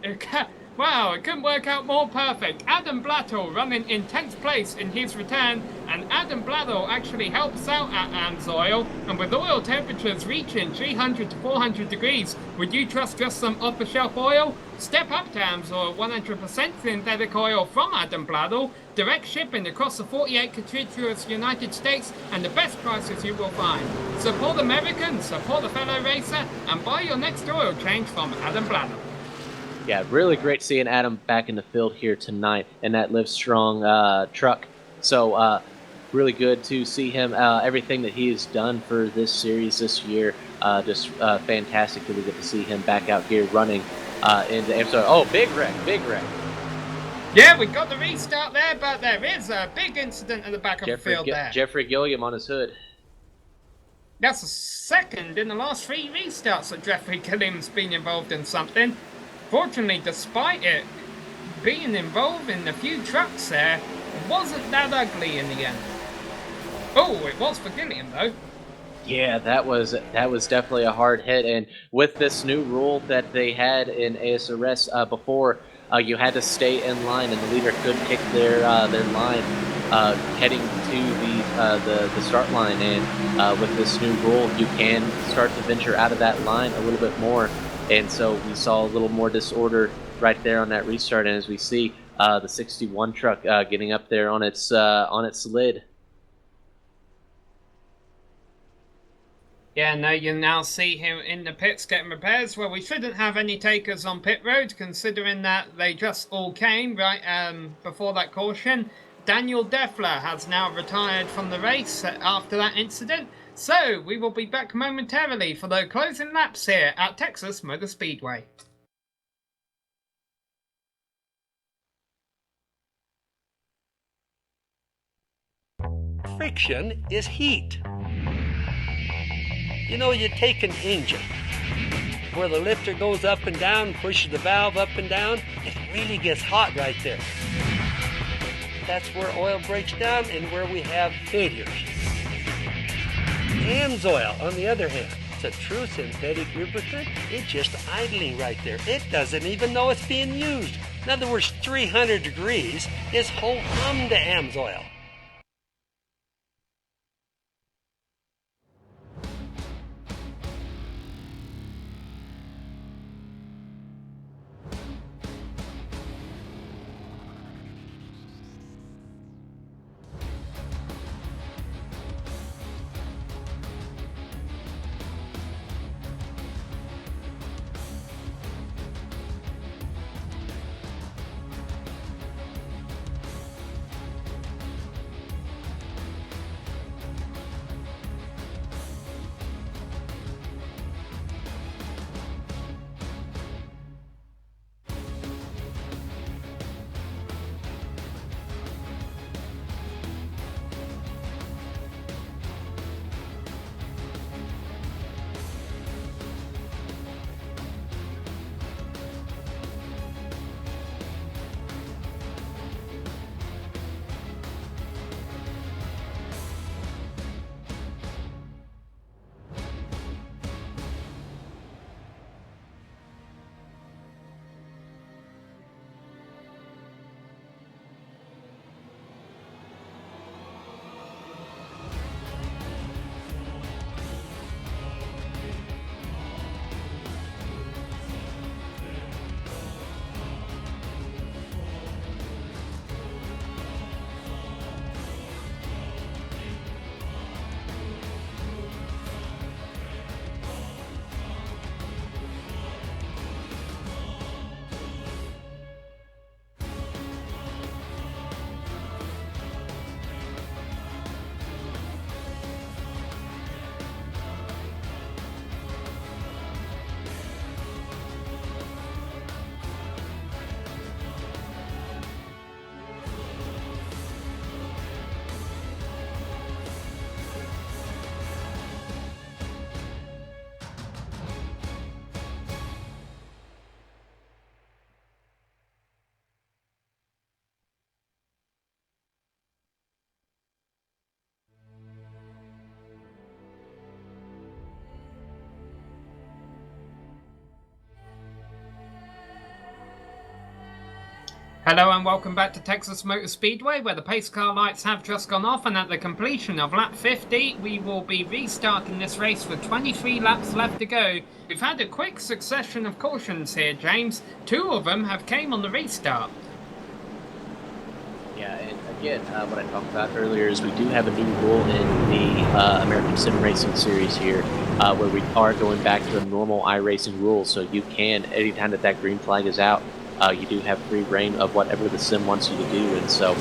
wow, it couldn't work out more perfect. Adam Blattle running in 10th place in his return. And Adam Blattle actually helps out at AMSOIL. And with oil temperatures reaching 300 to 400 degrees, would you trust just some off-the-shelf oil? Step up to AMSOIL 100% synthetic oil from Adam Blattle. Direct shipping across the 48 contiguous United States, and the best prices you will find. Support Americans, support the fellow racer, and buy your next oil change from Adam Blattle. Yeah, really great seeing Adam back in the field here tonight in that Livestrong truck. So really good to see him. Everything that he has done for this series this year, just fantastic that we get to see him back out here running into AMSOIL. Oh, big wreck, big wreck. Yeah, we got the restart there, but there is a big incident at the back of the field there. Jeffrey Gilliam on his hood. That's the second in the last 3 restarts that Jeffrey Gilliam's been involved in something. Fortunately, despite it being involved in a few trucks there, It wasn't that ugly in the end. Oh, it was for Gillian, though. Yeah, that was definitely a hard hit, and with this new rule that they had in ASRS before, you had to stay in line, and the leader could pick their line heading to the start line. And with this new rule, you can start to venture out of that line a little bit more, and so we saw a little more disorder right there on that restart. And as we see the 61 truck getting up there on its lid. Yeah, no, you now see him in the pits getting repairs. Well, we shouldn't have any takers on pit road, considering that they just all came right before that caution. Daniel Deffler has now retired from the race after that incident. So we will be back momentarily for the closing laps here at Texas Motor Speedway. Friction is heat. You know, you take an engine where the lifter goes up and down, pushes the valve up and down, it really gets hot right there. That's where oil breaks down and where we have failures. AMSOIL, on the other hand, it's a true synthetic lubricant. It's just idling right there. It doesn't even know it's being used. In other words, 300 degrees is whole hum to AMSOIL. Hello and welcome back to Texas Motor Speedway, where the pace car lights have just gone off, and at the completion of lap 50 we will be restarting this race with 23 laps left to go. We've had a quick succession of cautions here, James. 2 of them have came on the restart. Yeah, and again, what I talked about earlier is we do have a new rule in the American Sim Racing Series here, where we are going back to the normal iRacing rules. So you can, anytime that green flag is out, you do have free reign of whatever the sim wants you to do, and so it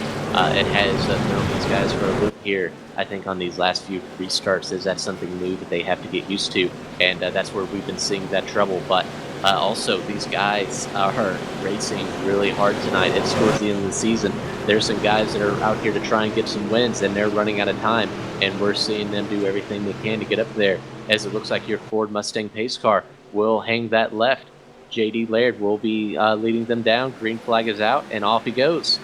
has thrown these guys for a loop here. I think on these last few restarts, is that something new that they have to get used to, and that's where we've been seeing that trouble. But also, these guys are racing really hard tonight. It's towards the end of the season. There's some guys that are out here to try and get some wins, and they're running out of time, and we're seeing them do everything they can to get up there, as it looks like your Ford Mustang pace car will hang that left. J.D. Laird will be leading them down. Green flag is out, and off he goes.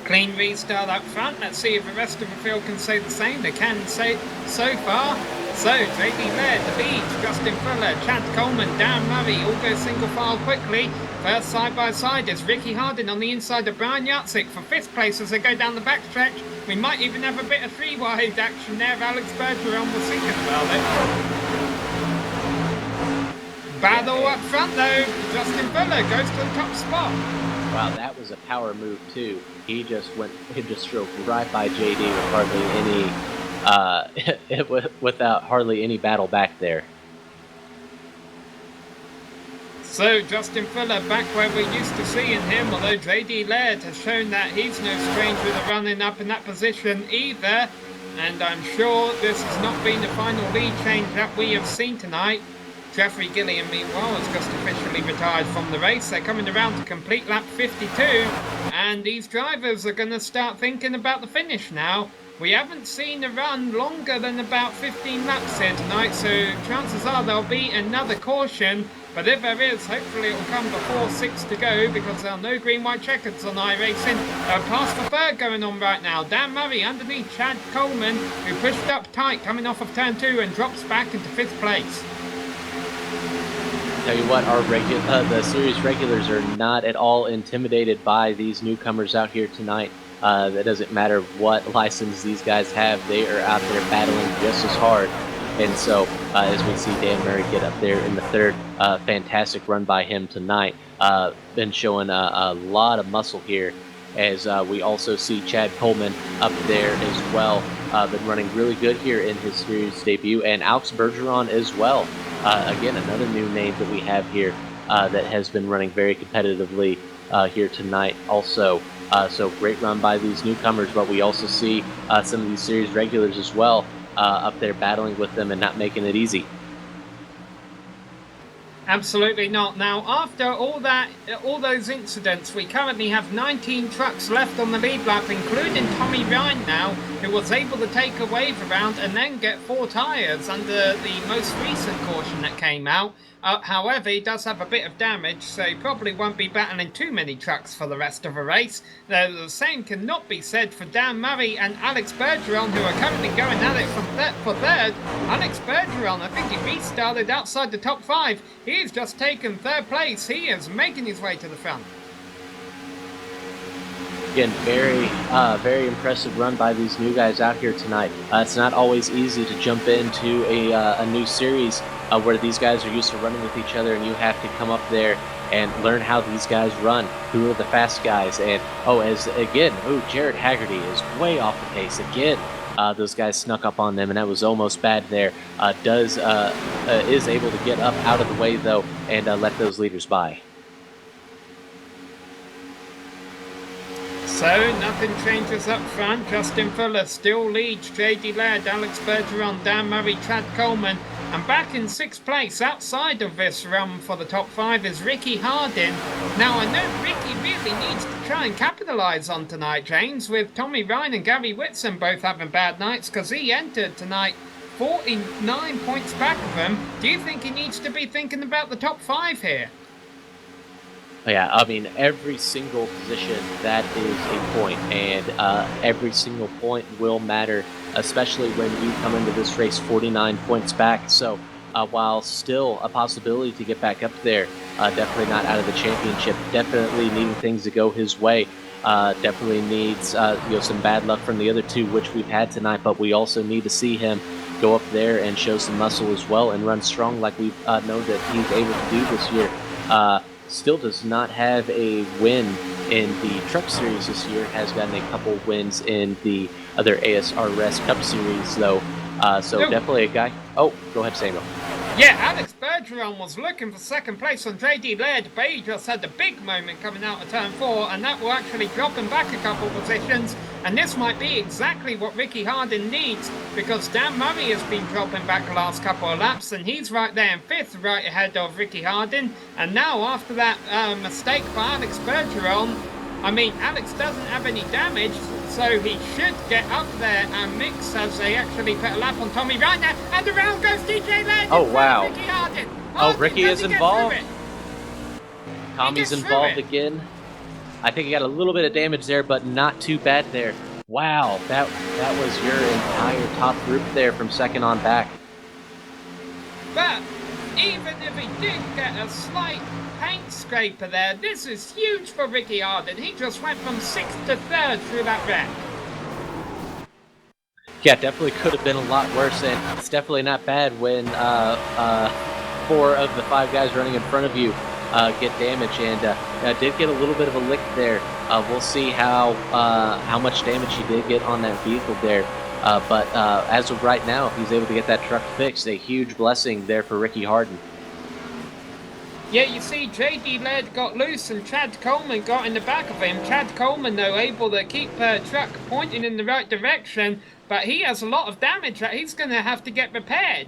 Clean restart up front. Let's see if the rest of the field can say the same. They can say so far. So, JD led, the lead, Justin Fuller, Chad Coleman, Dan Murray, all go single file quickly. First side by side is Ricky Hardin on the inside of Brian Yatzik for 5th place as they go down the backstretch. We might even have a bit of 3-wide action there. Alex Bergeron was thinking about it. Battle up front though, Justin Fuller goes to the top spot. Wow, that was a power move too. He just drove right by JD with hardly any, without hardly any battle back there. So Justin Fuller back where we're used to seeing him, although JD Laird has shown that he's no stranger to running up in that position either. And I'm sure this has not been the final lead change that we have seen tonight. Jeffrey Gilliam, meanwhile, has just officially retired from the race. They're coming around to complete lap 52, and these drivers are going to start thinking about the finish now. We haven't seen a run longer than about 15 laps here tonight, so chances are there'll be another caution. But if there is, hopefully it'll come before 6 to go, because there are no green-white checkers on iRacing. Pass for third going on right now. Dan Murray underneath Chad Coleman, who pushed up tight coming off of turn 2 and drops back into 5th place. Tell you what, the series regulars are not at all intimidated by these newcomers out here tonight. That doesn't matter what license these guys have, they are out there battling just as hard. And so, as we see Dan Murray get up there in the third, fantastic run by him tonight. Been showing a lot of muscle here, as we also see Chad Coleman up there as well. Been running really good here in his series debut, and Alex Bergeron as well. Again, another new name that we have here that has been running very competitively here tonight also. So great run by these newcomers, but we also see some of these series regulars as well up there battling with them and not making it easy. Absolutely not. Now, after all those incidents, we currently have 19 trucks left on the lead lap, including Tommy Ryan now, who was able to take a wave around and then get 4 tyres under the most recent caution that came out. However, he does have a bit of damage, so he probably won't be battling too many trucks for the rest of the race. The same cannot be said for Dan Murray and Alex Bergeron, who are currently going at it for third. Alex Bergeron, I think he restarted outside the top 5. He's just taken 3rd place. He is making his way to the front. Again, very impressive run by these new guys out here tonight. It's not always easy to jump into a new series where these guys are used to running with each other, and you have to come up there and learn how these guys run. Who are the fast guys? And Jared Haggerty is way off the pace again. Those guys snuck up on them, and that was almost bad there. Is able to get up out of the way though and let those leaders by. So, nothing changes up front. Justin Fuller still leads JD Laird, Alex Bergeron, Dan Murray, Chad Coleman. And back in 6th place, outside of this run for the top 5, is Ricky Hardin. Now, I know Ricky really needs to try and capitalise on tonight, James, with Tommy Ryan and Gary Whitson both having bad nights, because he entered tonight 49 points back of him. Do you think he needs to be thinking about the top 5 here? Yeah, I mean, every single position, that is a point, and every single point will matter, especially when you come into this race 49 points back. So while still a possibility to get back up there, definitely not out of the championship, definitely needing things to go his way. Definitely needs some bad luck from the other two, which we've had tonight, but we also need to see him go up there and show some muscle as well and run strong like we know that he's able to do this year. Still does not have a win in the Truck Series this year. Has gotten a couple wins in the other ASRS Cup Series, though. Definitely a guy. Oh, go ahead, Samuel. Yeah, Alex Bergeron was looking for 2nd place on JD Laird, but he just had a big moment coming out of turn 4, and that will actually drop him back a couple positions. And this might be exactly what Ricky Hardin needs, because Dan Murray has been dropping back the last couple of laps, and he's right there in 5th, right ahead of Ricky Hardin. And now, after that mistake by Alex Bergeron, I mean, Alex doesn't have any damage, so he should get up there and mix as they actually put a lap on Tommy right now. And around goes DJ Laird. Oh, wow. Ricky Hardin. Ricky is involved. Tommy's involved again. I think he got a little bit of damage there, but not too bad there. Wow, that was your entire top group there from second on back. But even if he did get a slight paint scraper there, this is huge for Ricky Hardin. He just went from 6th to 3rd through that wreck. Yeah, definitely could have been a lot worse, and it's definitely not bad when 4 of the 5 guys running in front of you get damage, and did get a little bit of a lick there. We'll see how much damage he did get on that vehicle there. But as of right now, if he's able to get that truck fixed, a huge blessing there for Ricky Hardin. Yeah, you see, JD Led got loose and Chad Coleman got in the back of him. Chad Coleman, though, able to keep the truck pointing in the right direction, but he has a lot of damage that he's going to have to get repaired.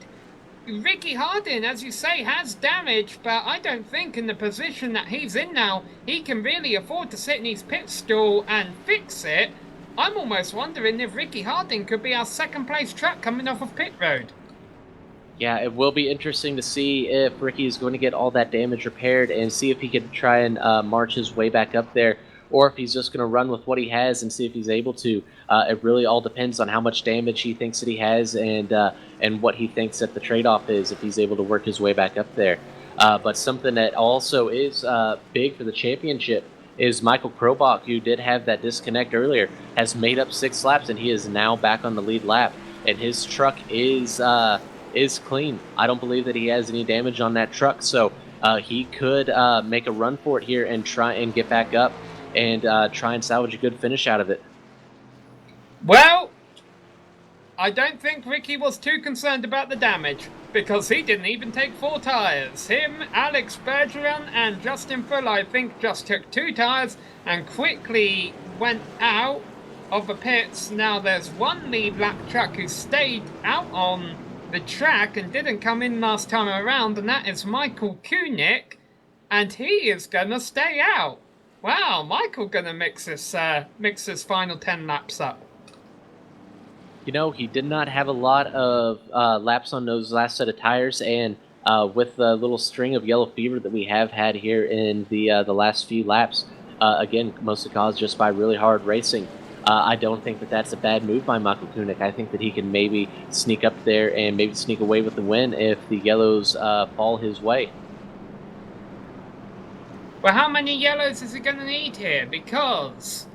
Ricky Hardin, as you say, has damage, but I don't think in the position that he's in now, he can really afford to sit in his pit stall and fix it. I'm almost wondering if Ricky Hardin could be our second place truck coming off of pit road. Yeah, it will be interesting to see if Ricky is going to get all that damage repaired and see if he can try and march his way back up there, or if he's just going to run with what he has and see if he's able to. It really all depends on how much damage he thinks that he has and what he thinks that the trade-off is if he's able to work his way back up there. But something that also is big for the championship is Michael Krobach, who did have that disconnect earlier, has made up 6 laps and he is now back on the lead lap. And his truck is clean. I don't believe that he has any damage on that truck, so he could make a run for it here and try and get back up and try and salvage a good finish out of it. Well, I don't think Ricky was too concerned about the damage, because he didn't even take 4 tires. Him, Alex Bergeron, and Justin Fuller, I think, just took 2 tires and quickly went out of the pits. Now there's one lead lap truck who stayed out on the track and didn't come in last time around, and that is Michael Kunik, and he is gonna stay out. Wow, Michael gonna mix this final 10 laps up. You know, he did not have a lot of laps on those last set of tires, and with the little string of yellow fever that we have had here in the last few laps, again, mostly caused just by really hard racing. I don't think that that's a bad move by Michael Kunik. I think that he can maybe sneak up there and maybe sneak away with the win if the yellows fall his way. Well, how many yellows is he going to need here? Because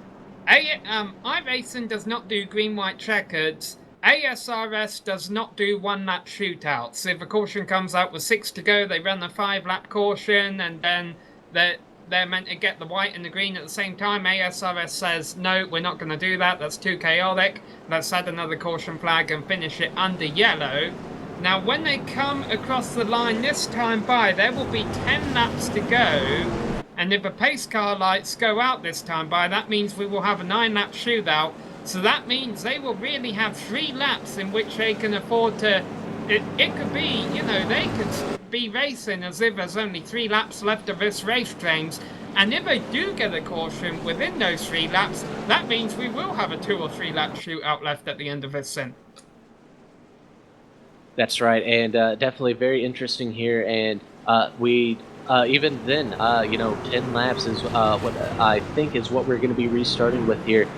iRacing does not do green-white checkers. ASRS does not do one-lap shootouts. If a caution comes out with 6 to go, they run a 5-lap caution, and then they're meant to get the white and the green at the same time. ASRS says, no, we're not going to do that. That's too chaotic. Let's add another caution flag and finish it under yellow. Now, when they come across the line this time by, there will be 10 laps to go. And if the pace car lights go out this time by, that means we will have a 9-lap shootout. So that means they will really have 3 laps in which they can afford to... It could be, you know, they could be racing as if there's only 3 laps left of this race, James. And if they do get a caution within those 3 laps, that means we will have a 2 or 3 lap shootout left at the end of this thing. That's right, and definitely very interesting here. And we even then, 10 laps is what I think is what we're going to be restarting with here.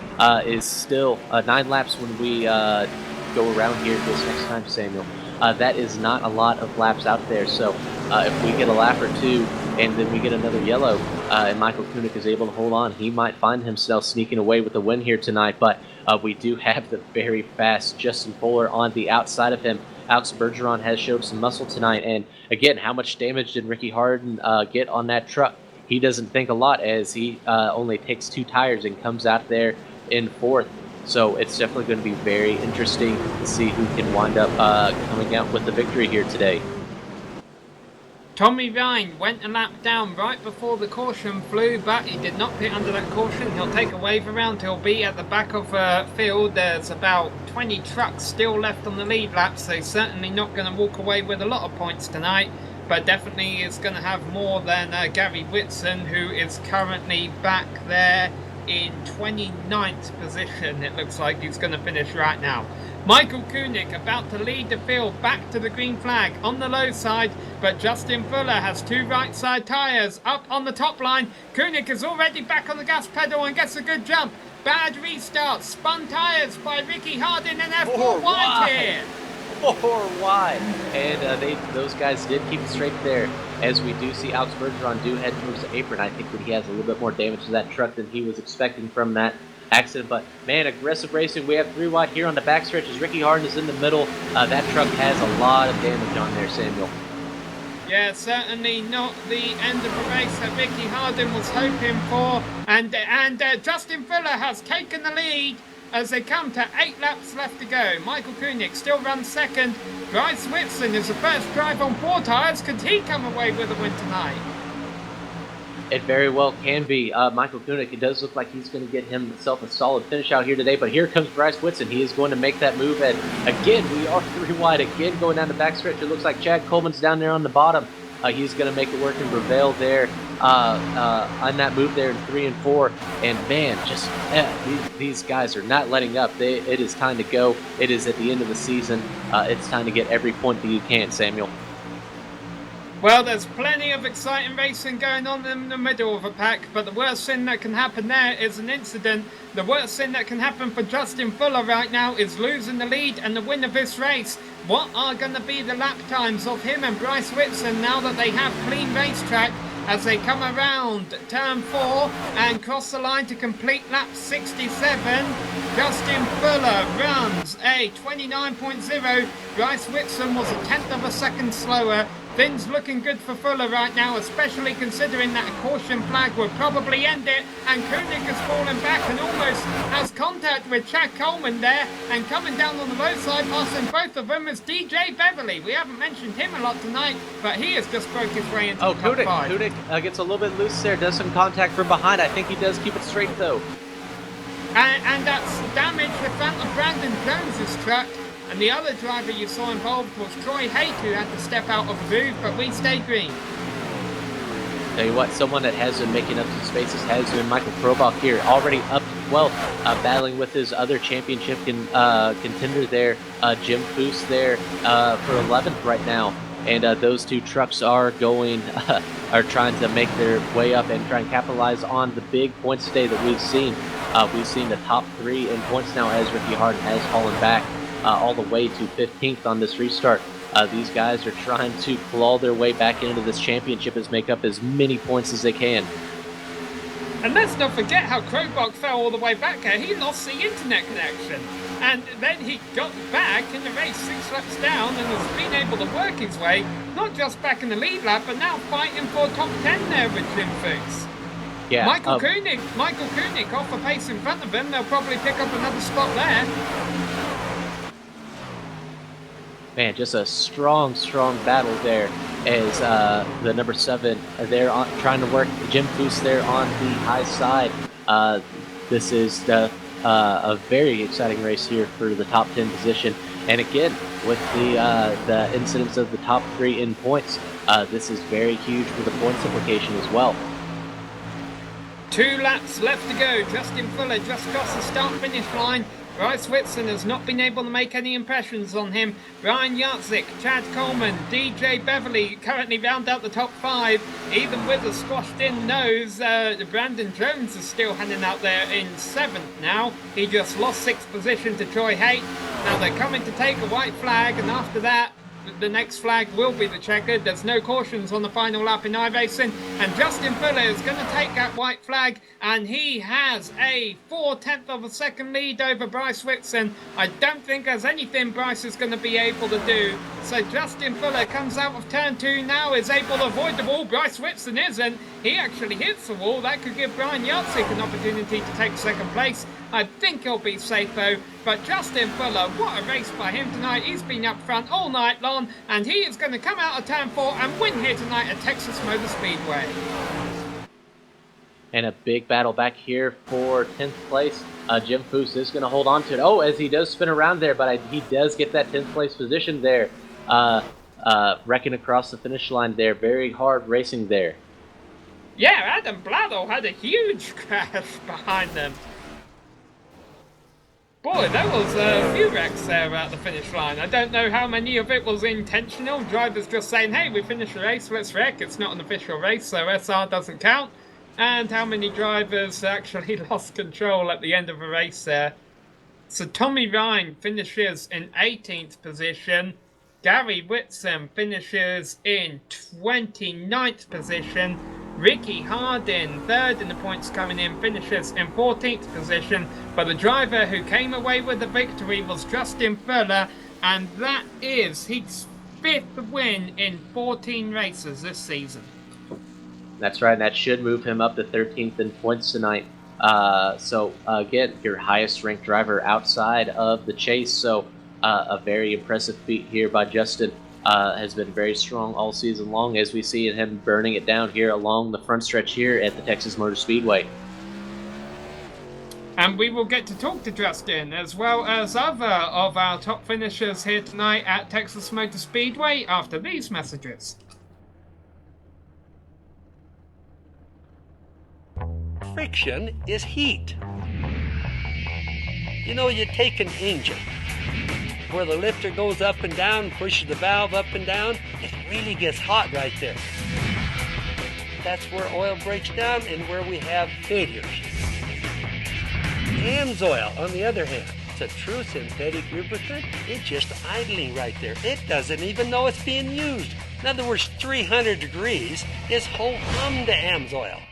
Is still 9 laps when we go around here this next time, Samuel. That is not a lot of laps out there, so if we get a lap or 2 and then we get another yellow and Michael Kunik is able to hold on, he might find himself sneaking away with the win here tonight. But we do have the very fast Justin Fuller on the outside of him. Alex Bergeron has showed some muscle tonight, and again, how much damage did Ricky Hardin get on that truck? He doesn't think a lot, as he only takes 2 tires and comes out there in 4th. So it's definitely going to be very interesting to see who can wind up coming out with the victory here today. Tommy Ryan went a lap down right before the caution flew, but he did not pit under that caution. He'll take a wave around. He'll be at the back of the field. There's about 20 trucks still left on the lead lap, so he's certainly not going to walk away with a lot of points tonight, but definitely is going to have more than Gary Whitson, who is currently back there in 29th position. It looks like he's going to finish right now. Michael Koenig about to lead the field back to the green flag on the low side, but Justin Fuller has 2 right side tyres up on the top line. Koenig is already back on the gas pedal and gets a good jump. Bad restart, spun tyres by Ricky Hardin, and they're 4 wide here. 4 wide, and those guys did keep it straight there, as we do see Alex Bergeron do head towards the apron. I think that he has a little bit more damage to that truck than he was expecting from that accident, but man, aggressive racing. We have 3 wide here on the backstretch as Ricky Hardin is in the middle. That truck has a lot of damage on there, Samuel. Yeah, certainly not the end of the race that Ricky Hardin was hoping for, and Justin Fuller has taken the lead as they come to 8 laps left to go. Michael Koenig still runs second. Bryce Whitson is the first drive on 4 tyres. Could he come away with a win tonight? It very well can be. Michael Koenig, it does look like he's going to get himself a solid finish out here today, but here comes Bryce Whitson. He is going to make that move, and again, we are 3 wide again going down the backstretch. It looks like Chad Coleman's down there on the bottom. He's going to make it work and prevail there on that move there in 3 and 4. And man, just these guys are not letting up. It is time to go. It is at the end of the season. It's time to get every point that you can, Samuel. Well, there's plenty of exciting racing going on in the middle of the pack, but the worst thing that can happen there is an incident. The worst thing that can happen for Justin Fuller right now is losing the lead and the win of this race. What are going to be the lap times of him and Bryce Whitson now that they have clean racetrack as they come around turn 4 and cross the line to complete lap 67? Justin Fuller runs a 29.0. Bryce Whitson was a tenth of a second slower. Things looking good for Fuller right now, especially considering that a caution flag will probably end it, and Koenig has fallen back and almost has contact with Chad Coleman there, and coming down on the low side, passing both of them is DJ Beverly. We haven't mentioned him a lot tonight, but he has just broke his way into the top 5. Koenig gets a little bit loose there, does some contact from behind. I think he does keep it straight though. And that's damage the front of Brandon Jones's truck. And the other driver you saw involved was Troy Haight, who had to step out of the booth, but we stayed green. Tell you what, someone that has been making up some spaces has been Michael Krobach here, already up to 12, battling with his other championship contender there, Jim Foose there for 11th right now. And those 2 trucks are are trying to make their way up and try and capitalize on the big points today that we've seen. We've seen the top 3 in points now as Ricky Hardin has fallen back all the way to 15th on this restart. These guys are trying to claw their way back into this championship and make up as many points as they can. And let's not forget how Krobach fell all the way back here. He lost the internet connection. And then he got back in the race 6 laps down and has been able to work his way, not just back in the lead lap, but now fighting for top 10 there with Jim Foose. Yeah, Michael Koenig off the pace in front of him. They'll probably pick up another spot there. Man, just a strong battle there as the number 7 there trying to work Jim Foose there on the high side. This is a very exciting race here for the top 10 position. And again, with the incidence of the top 3 in points, this is very huge for the points implication as well. 2 laps left to go. Justin Fuller just crossed the start-finish line. Bryce Whitson has not been able to make any impressions on him. Brian Yatzik, Chad Coleman, DJ Beverly currently round out the top 5. Even with a squashed-in nose, Brandon Jones is still hanging out there in 7th now. He just lost 6th position to Troy Haight. Now they're coming to take a white flag, and after that, the next flag will be the checkered. There's no cautions on the final lap in iRacing, and Justin Fuller is going to take that white flag, and he has a 4/10 of a second lead over Bryce Whitson. I don't think there's anything Bryce is going to be able to do. So Justin Fuller comes out of turn 2 now, is able to avoid the wall. Bryce Whitson isn't. He actually hits the wall. That could give Brian Yatzik an opportunity to take 2nd place. I think he'll be safe though. But Justin Fuller, what a race by him tonight. He's been up front all night long, and he is going to come out of turn 4 and win here tonight at Texas Motor Speedway. And a big battle back here for 10th place. Jim Foose is going to hold on to it. Oh, as he does spin around there, but he does get that 10th place position there. Wrecking across the finish line there. Very hard racing there. Yeah, Adam Bladel had a huge crash behind them. Boy, there was a few wrecks there at the finish line. I don't know how many of it was intentional. Drivers just saying, hey, we finished the race, let's wreck. It's not an official race, so SR doesn't count. And how many drivers actually lost control at the end of a race there. So Tommy Ryan finishes in 18th position. Gary Whitson finishes in 29th position. Ricky Hardin, third in the points coming in, finishes in 14th position. But the driver who came away with the victory was Justin Fuller, and that is his 5th win in 14 races this season. That's right, and that should move him up to 13th in points tonight. So again, your highest ranked driver outside of the chase. So a very impressive feat here by Justin. Has been very strong all season long, as we see him burning it down here along the front stretch here at the Texas Motor Speedway. And we will get to talk to Justin, as well as other of our top finishers here tonight at Texas Motor Speedway after these messages. Friction is heat. You know, you take an engine where the lifter goes up and down, pushes the valve up and down, it really gets hot right there. That's where oil breaks down and where we have failures. AMSOIL, on the other hand, it's a true synthetic lubricant. It's just idling right there. It doesn't even know it's being used. In other words, 300 degrees is whole hum to AMSOIL.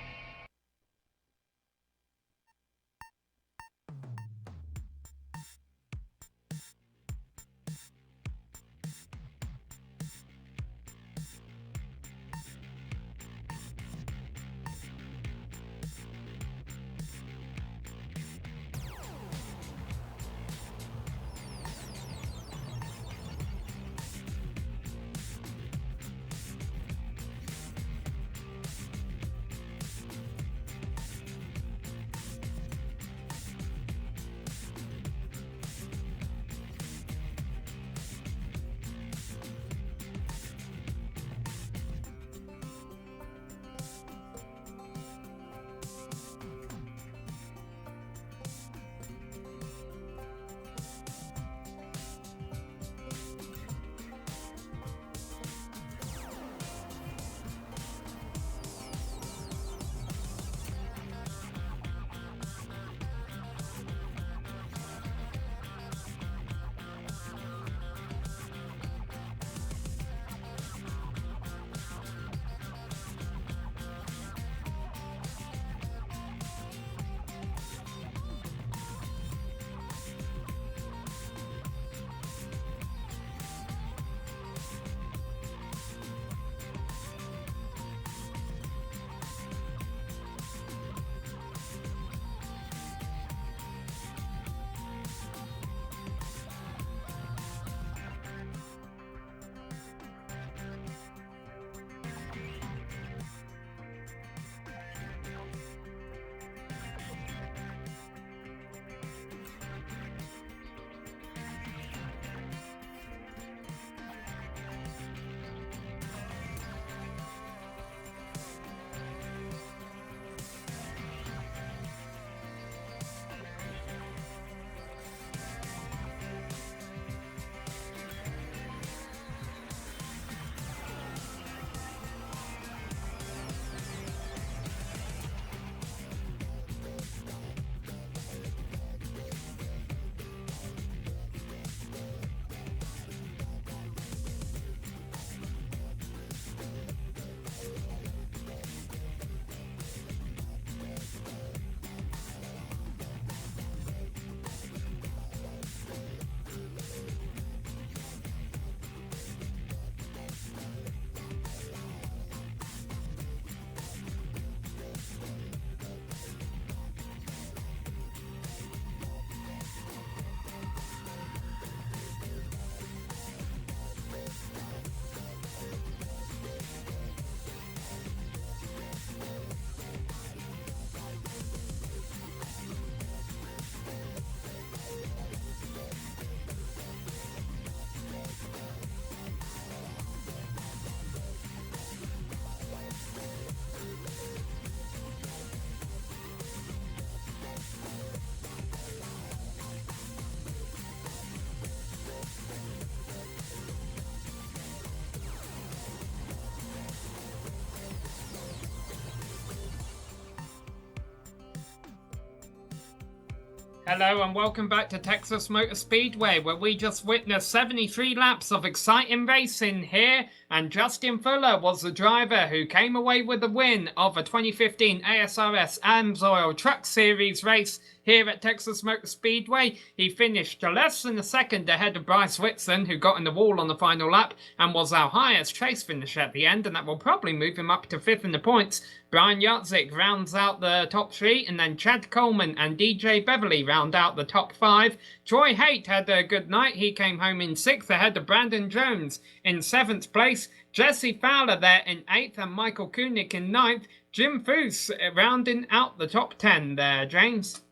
Hello and welcome back to Texas Motor Speedway, where we just witnessed 73 laps of exciting racing here, and Justin Fuller was the driver who came away with the win of a 2015 ASRS AMSOIL Truck Series race here at Texas Motor Speedway. He finished less than a second ahead of Bryce Whitson, who got in the wall on the final lap and was our highest chase finisher at the end, and that will probably move him up to 5th in the points. Brian Yatzik rounds out the top 3, and then Chad Coleman and DJ Beverly round out the top 5. Troy Haight had a good night. He came home in 6th ahead of Brandon Jones in 7th place. Jesse Fowler there in 8th, and Michael Koenig in 9th. Jim Foose rounding out the top 10 there, James.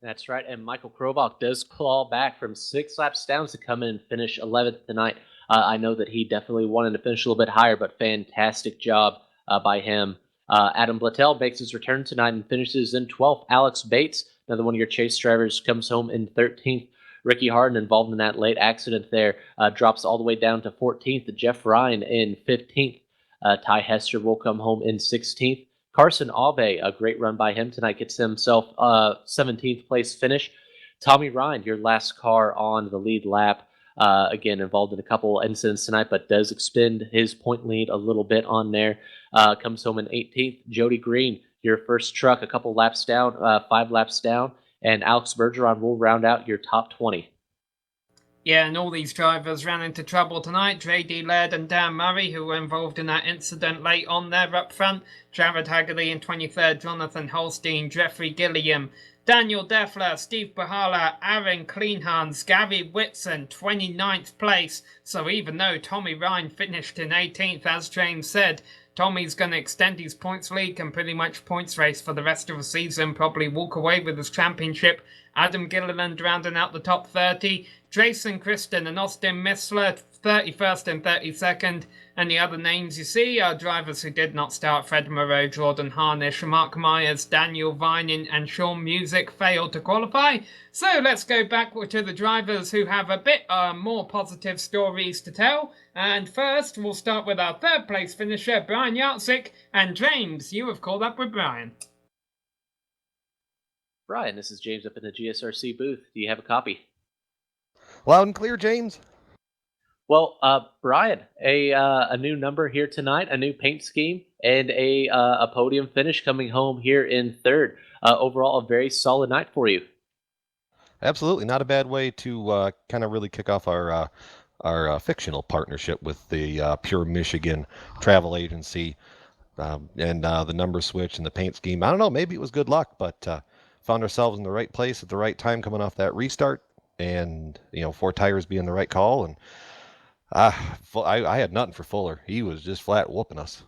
That's right, and Michael Krobach does claw back from 6 laps down to come in and finish 11th tonight. I know that he definitely wanted to finish a little bit higher, but fantastic job by him. Adam Blattel makes his return tonight and finishes in 12th. Alex Bates, another one of your chase drivers, comes home in 13th. Ricky Harden, involved in that late accident there, drops all the way down to 14th. Jeff Ryan in 15th. Ty Hester will come home in 16th. Carson Aube, a great run by him tonight, gets himself a 17th place finish. Tommy Ryan, your last car on the lead lap, again involved in a couple incidents tonight, but does expend his point lead a little bit on there. Comes home in 18th. Jody Green, your first truck, a couple laps down, 5 laps down, and Alex Bergeron will round out your top 20. Yeah, and all these drivers ran into trouble tonight. JD Laird and Dan Murray, who were involved in that incident late on there up front. Jared Haggerty in 23rd, Jonathan Holstein, Jeffrey Gilliam, Daniel Deffler, Steve Bahala, Aaron Kleinhans, Gary Whitson, 29th place. So even though Tommy Ryan finished in 18th, as James said, Tommy's going to extend his points lead and pretty much points race for the rest of the season, probably walk away with his championship. Adam Gilliland rounding out the top 30. Jason Christen and Austin Missler, 31st and 32nd. And the other names you see are drivers who did not start. Fred Moreau, Jordan Harnish, Mark Myers, Daniel Vining, and Sean Music failed to qualify. So let's go back to the drivers who have a bit more positive stories to tell. And first, we'll start with our 3rd place finisher, Brian Yatzik. And James, you have called up with Brian. Brian, this is James up in the GSRC booth. Do you have a copy? Loud and clear, James. Well, Brian, a new number here tonight, a new paint scheme, and a podium finish coming home here in 3rd. Overall, a very solid night for you. Absolutely, not a bad way to kind of really kick off our fictional partnership with the Pure Michigan Travel Agency, and the number switch and the paint scheme. I don't know, maybe it was good luck, but found ourselves in the right place at the right time coming off that restart, and 4 tires being the right call. And I had nothing for Fuller. He was just flat whooping us.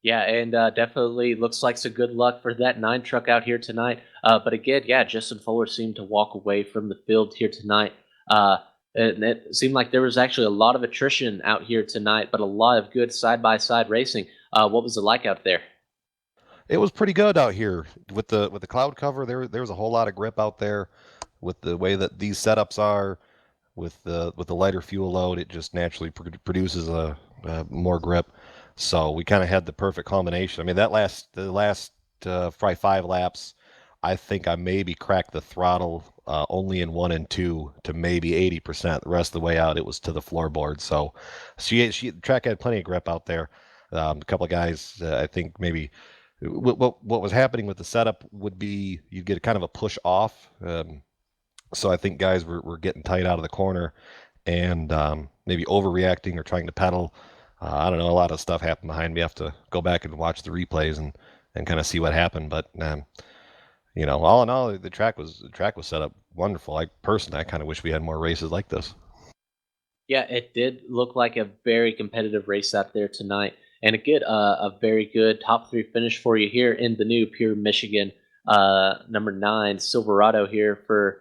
Yeah, and definitely looks like some good luck for that 9 truck out here tonight. But again, yeah, Justin Fuller seemed to walk away from the field here tonight. And it seemed like there was actually a lot of attrition out here tonight, but a lot of good side-by-side racing. What was it like out there? It was pretty good out here with the cloud cover. There was a whole lot of grip out there with the way that these setups are. With the lighter fuel load, it just naturally produces a more grip. So we kind of had the perfect combination. I mean, the last probably 5 laps, I think I maybe cracked the throttle only in 1 and 2 to maybe 80%. The rest of the way out, it was to the floorboard. So the track had plenty of grip out there. A couple of guys, I think maybe what was happening with the setup would be you'd get kind of a push off. So I think guys were getting tight out of the corner and maybe overreacting or trying to pedal. I don't know. A lot of stuff happened behind me. I have to go back and watch the replays and kind of see what happened. But all in all, the track was set up wonderful. I kind of wish we had more races like this. Yeah, it did look like a very competitive race out there tonight, and a very good top 3 finish for you here in the new Pure Michigan number 9 Silverado here for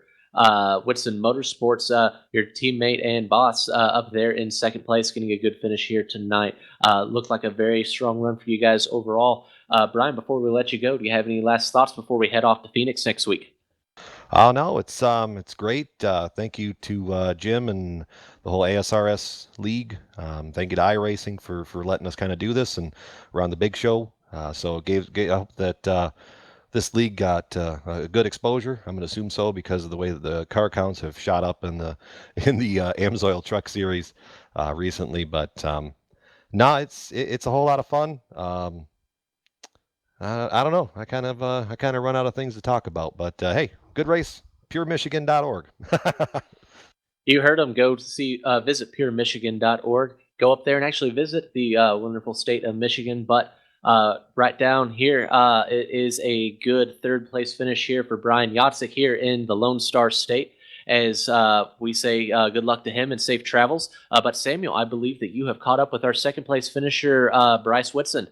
Whitson Motorsports, your teammate and boss up there in 2nd place, getting a good finish here tonight. Looked like a very strong run for you guys overall. Brian, before we let you go, do you have any last thoughts before we head off to Phoenix next week? Oh no, it's great. Thank you to Jim and the whole ASRS league. Thank you to iRacing for letting us kind of do this, and we're on the big show. So I hope that this league got a good exposure. I'm going to assume so because of the way that the car counts have shot up in the AMSOIL Truck Series recently. But no, it's a whole lot of fun. I don't know. I kind of run out of things to talk about. But hey, good race. PureMichigan.org. You heard him. Go to see visit puremichigan.org. Go up there and actually visit the wonderful state of Michigan. But right down here, it is a good third place finish here for Brian Yatzik here in the Lone Star State. As we say, good luck to him and safe travels. But Samuel, I believe that you have caught up with our second place finisher, Bryce Whitson.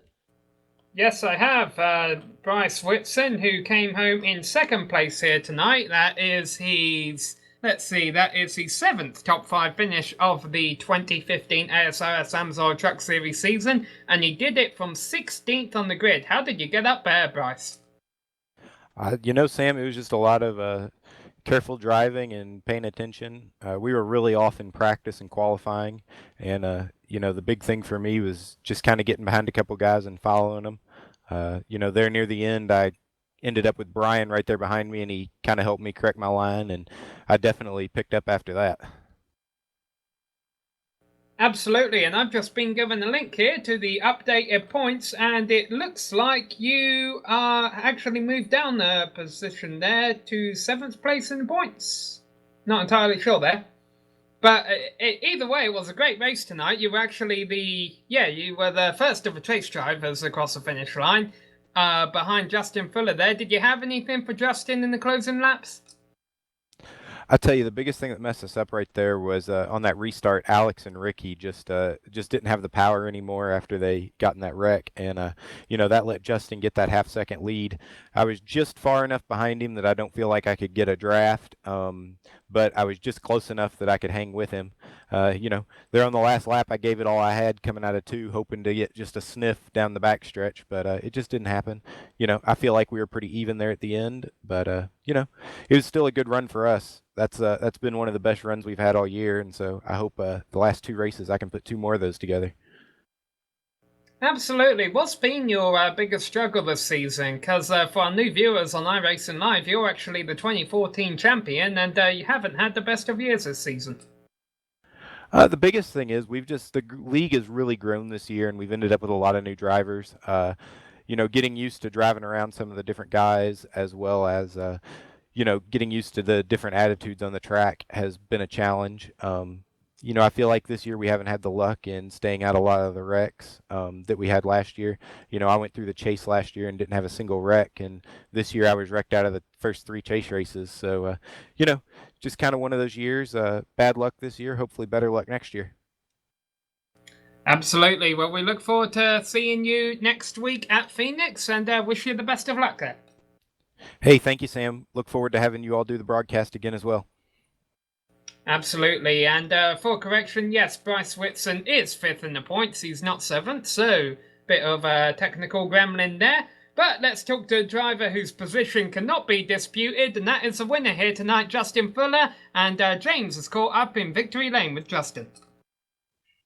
Yes, I have. Bryce Whitson, who came home in second place here tonight. That is his 7th top 5 finish of the 2015 ASRS AMSOIL Truck Series season, and he did it from 16th on the grid. How did you get up there, Bryce? Sam, it was just a lot of careful driving and paying attention. We were really off in practice and qualifying, and the big thing for me was just kind of getting behind a couple guys and following them. There near the end, I ended up with Brian right there behind me, and he kind of helped me correct my line, and I definitely picked up after that. Absolutely, and I've just been given a link here to the updated points, and it looks like you are actually moved down a position there to 7th place in the points. Not entirely sure there. But either way, it was a great race tonight. You were actually you were the first of the chase drivers across the finish line, behind Justin Fuller there. Did you have anything for Justin in the closing laps? I tell you, the biggest thing that messed us up right there was on that restart. Alex and Ricky just didn't have the power anymore after they got in that wreck, and that let Justin get that half-second lead. I was just far enough behind him that I don't feel like I could get a draft, but I was just close enough that I could hang with him. There on the last lap, I gave it all I had coming out of 2, hoping to get just a sniff down the backstretch, but it just didn't happen. I feel like we were pretty even there at the end, but it was still a good run for us. That's been one of the best runs we've had all year, and so I hope the last 2 races I can put 2 more of those together. Absolutely. What's been your biggest struggle this season? Because for our new viewers on iRacing Live, you're actually the 2014 champion, and you haven't had the best of years this season. The biggest thing is the league has really grown this year, and we've ended up with a lot of new drivers. Getting used to driving around some of the different guys, as well as getting used to the different attitudes on the track has been a challenge. I feel like this year we haven't had the luck in staying out a lot of the wrecks that we had last year. I went through the chase last year and didn't have a single wreck, and this year I was wrecked out of the first 3 chase races. So, just kind of one of those years. Bad luck this year, hopefully better luck next year. Absolutely. Well, we look forward to seeing you next week at Phoenix, and wish you the best of luck there. Hey, thank you, Sam. Look forward to having you all do the broadcast again as well. Absolutely, and for correction, yes, Bryce Whitson is 5th in the points. He's not 7th, so bit of a technical gremlin there. But let's talk to a driver whose position cannot be disputed, and that is the winner here tonight, Justin Fuller. And James has caught up in victory lane with Justin.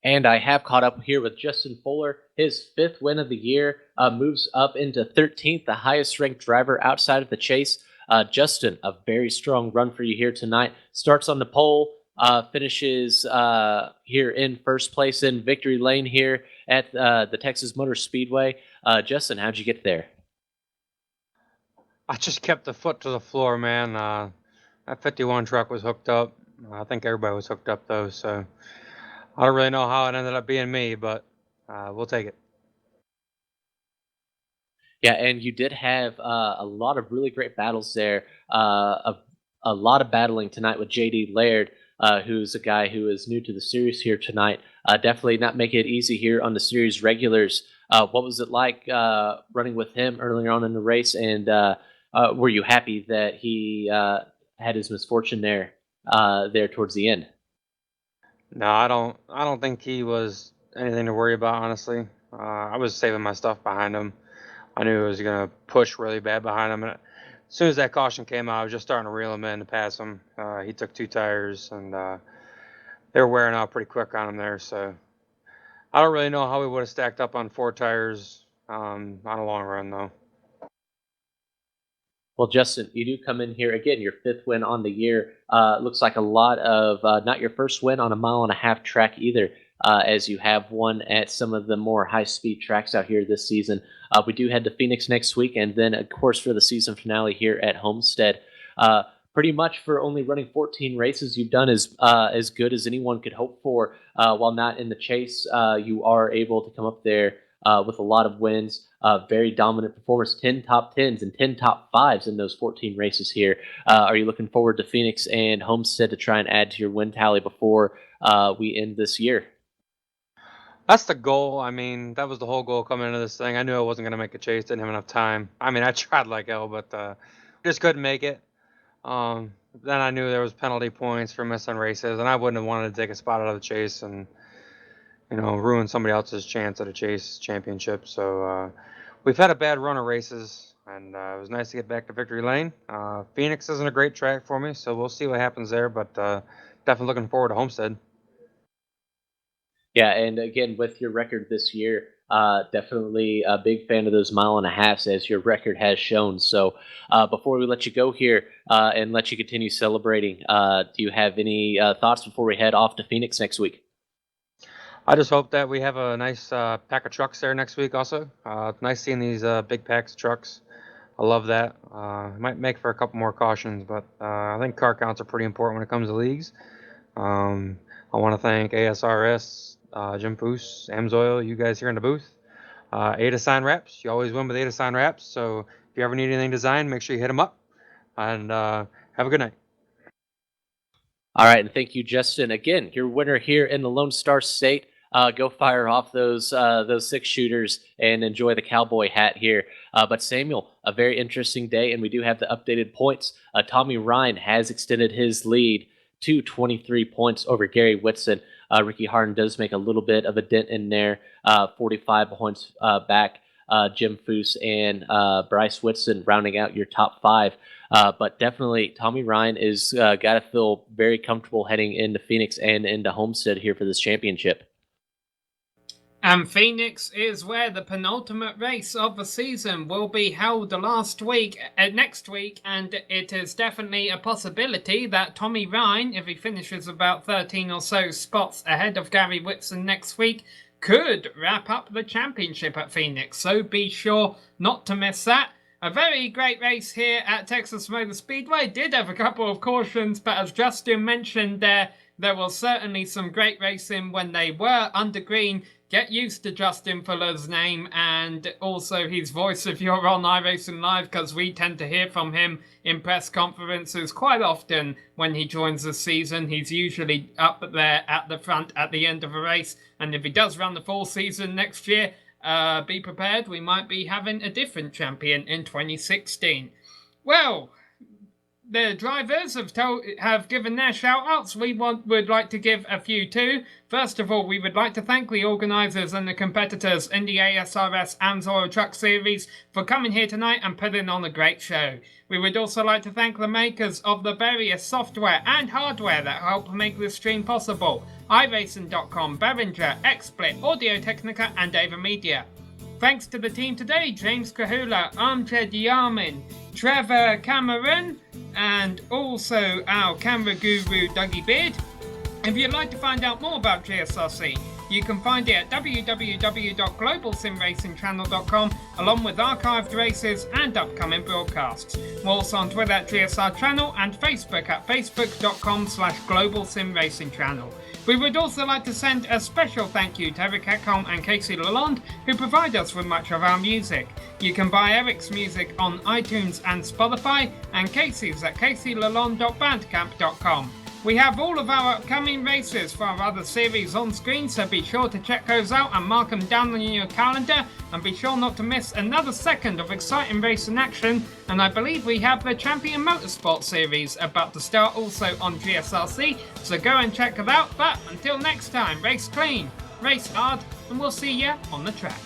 And I have caught up here with Justin Fuller. His 5th win of the year, moves up into 13th, the highest ranked driver outside of the chase. Justin, a very strong run for you here tonight. Starts on the pole, finishes here in first place in victory lane here at the Texas Motor Speedway. Justin, how'd you get there? I just kept the foot to the floor, man. That 51 truck was hooked up. I think everybody was hooked up, though, so I don't really know how it ended up being me, but we'll take it. Yeah, and you did have a lot of really great battles there. A lot of battling tonight with JD Laird, who's a guy who is new to the series here tonight. Definitely not making it easy here on the series regulars. What was it like running with him earlier on in the race, and were you happy that he had his misfortune there towards the end? No, I don't think he was anything to worry about, honestly. I was saving my stuff behind him. I knew it was going to push really bad behind him. And as soon as that caution came out, I was just starting to reel him in to pass him. He took 2 tires, and they were wearing out pretty quick on him there. So I don't really know how we would have stacked up on 4 tires on a long run, though. Well, Justin, you do come in here again, your 5th win on the year. Looks like a lot of not your first win on a 1.5-mile track either, as you have won at some of the more high-speed tracks out here this season. We do head to Phoenix next week, and then, of course, for the season finale here at Homestead. Pretty much for only running 14 races, you've done as good as anyone could hope for. While not in the chase, you are able to come up there with a lot of wins. Very dominant performance, 10 top 10s and 10 top 5s in those 14 races here. Are you looking forward to Phoenix and Homestead to try and add to your win tally before we end this year? That's the goal. I mean, that was the whole goal coming into this thing. I knew I wasn't going to make a chase, didn't have enough time. I mean, I tried like hell, but just couldn't make it. Then I knew there was penalty points for missing races, and I wouldn't have wanted to take a spot out of the chase and, ruin somebody else's chance at a chase championship. So we've had a bad run of races, and it was nice to get back to victory lane. Phoenix isn't a great track for me, so we'll see what happens there, but definitely looking forward to Homestead. Yeah, and again, with your record this year, definitely a big fan of those 1.5 miles, as your record has shown. So before we let you go here and let you continue celebrating, do you have any thoughts before we head off to Phoenix next week? I just hope that we have a nice pack of trucks there next week also. It's nice seeing these big packs of trucks. I love that. Might make for a couple more cautions, but I think car counts are pretty important when it comes to leagues. I want to thank ASRS, Jim Foose, AMSOIL, you guys here in the booth. A Design Wraps. You always win with A Design Wraps. So if you ever need anything designed, make sure you hit them up. And have a good night. All right, and thank you, Justin. Again, your winner here in the Lone Star State. Go fire off those 6 shooters and enjoy the cowboy hat here. But Samuel, a very interesting day, and we do have the updated points. Tommy Ryan has extended his lead to 23 points over Gary Whitson. Ricky Harden does make a little bit of a dent in there, 45 points back. Jim Foose and Bryce Whitson rounding out your top 5. But definitely, Tommy Ryan is got to feel very comfortable heading into Phoenix and into Homestead here for this championship. And Phoenix is where the penultimate race of the season will be held next week, and it is definitely a possibility that Tommy Ryan, if he finishes about 13 or so spots ahead of Gary Whitson next week, could wrap up the championship at Phoenix. So be sure not to miss that. A very great race here at Texas Motor Speedway. Did have a couple of cautions, but as Justin mentioned there was certainly some great racing when they were under green. Get used to Justin Fuller's name and also his voice if you're on iRacing Live, because we tend to hear from him in press conferences quite often when he joins the season. He's usually up there at the front at the end of a race, and if he does run the full season next year, be prepared. We might be having a different champion in 2016. Well, the drivers have given their shout-outs. We would like to give a few too. First of all, we would like to thank the organisers and the competitors in the ASRS AMSOIL Truck Series for coming here tonight and putting on a great show. We would also like to thank the makers of the various software and hardware that help make this stream possible. iRacing.com, Behringer, XSplit, Audio-Technica and Ava Media. Thanks to the team today: James Kahula, Amjad Yamin, Trevor Cameron, and also our camera guru Dougie Beard. If you'd like to find out more about GSRC, you can find it at www.globalsimracingchannel.com, along with archived races and upcoming broadcasts. We're also on Twitter at GSR Channel and Facebook at facebook.com/globalsimracingchannel. We would also like to send a special thank you to Eric Ekholm and Casey Lalonde, who provide us with much of our music. You can buy Eric's music on iTunes and Spotify, and Casey's at caseylalonde.bandcamp.com. We have all of our upcoming races for our other series on screen, so be sure to check those out and mark them down on your calendar, and be sure not to miss another second of exciting racing action. And I believe we have the Champion Motorsport Series about to start also on GSRC, so go and check it out. But until next time, race clean, race hard, and we'll see you on the track.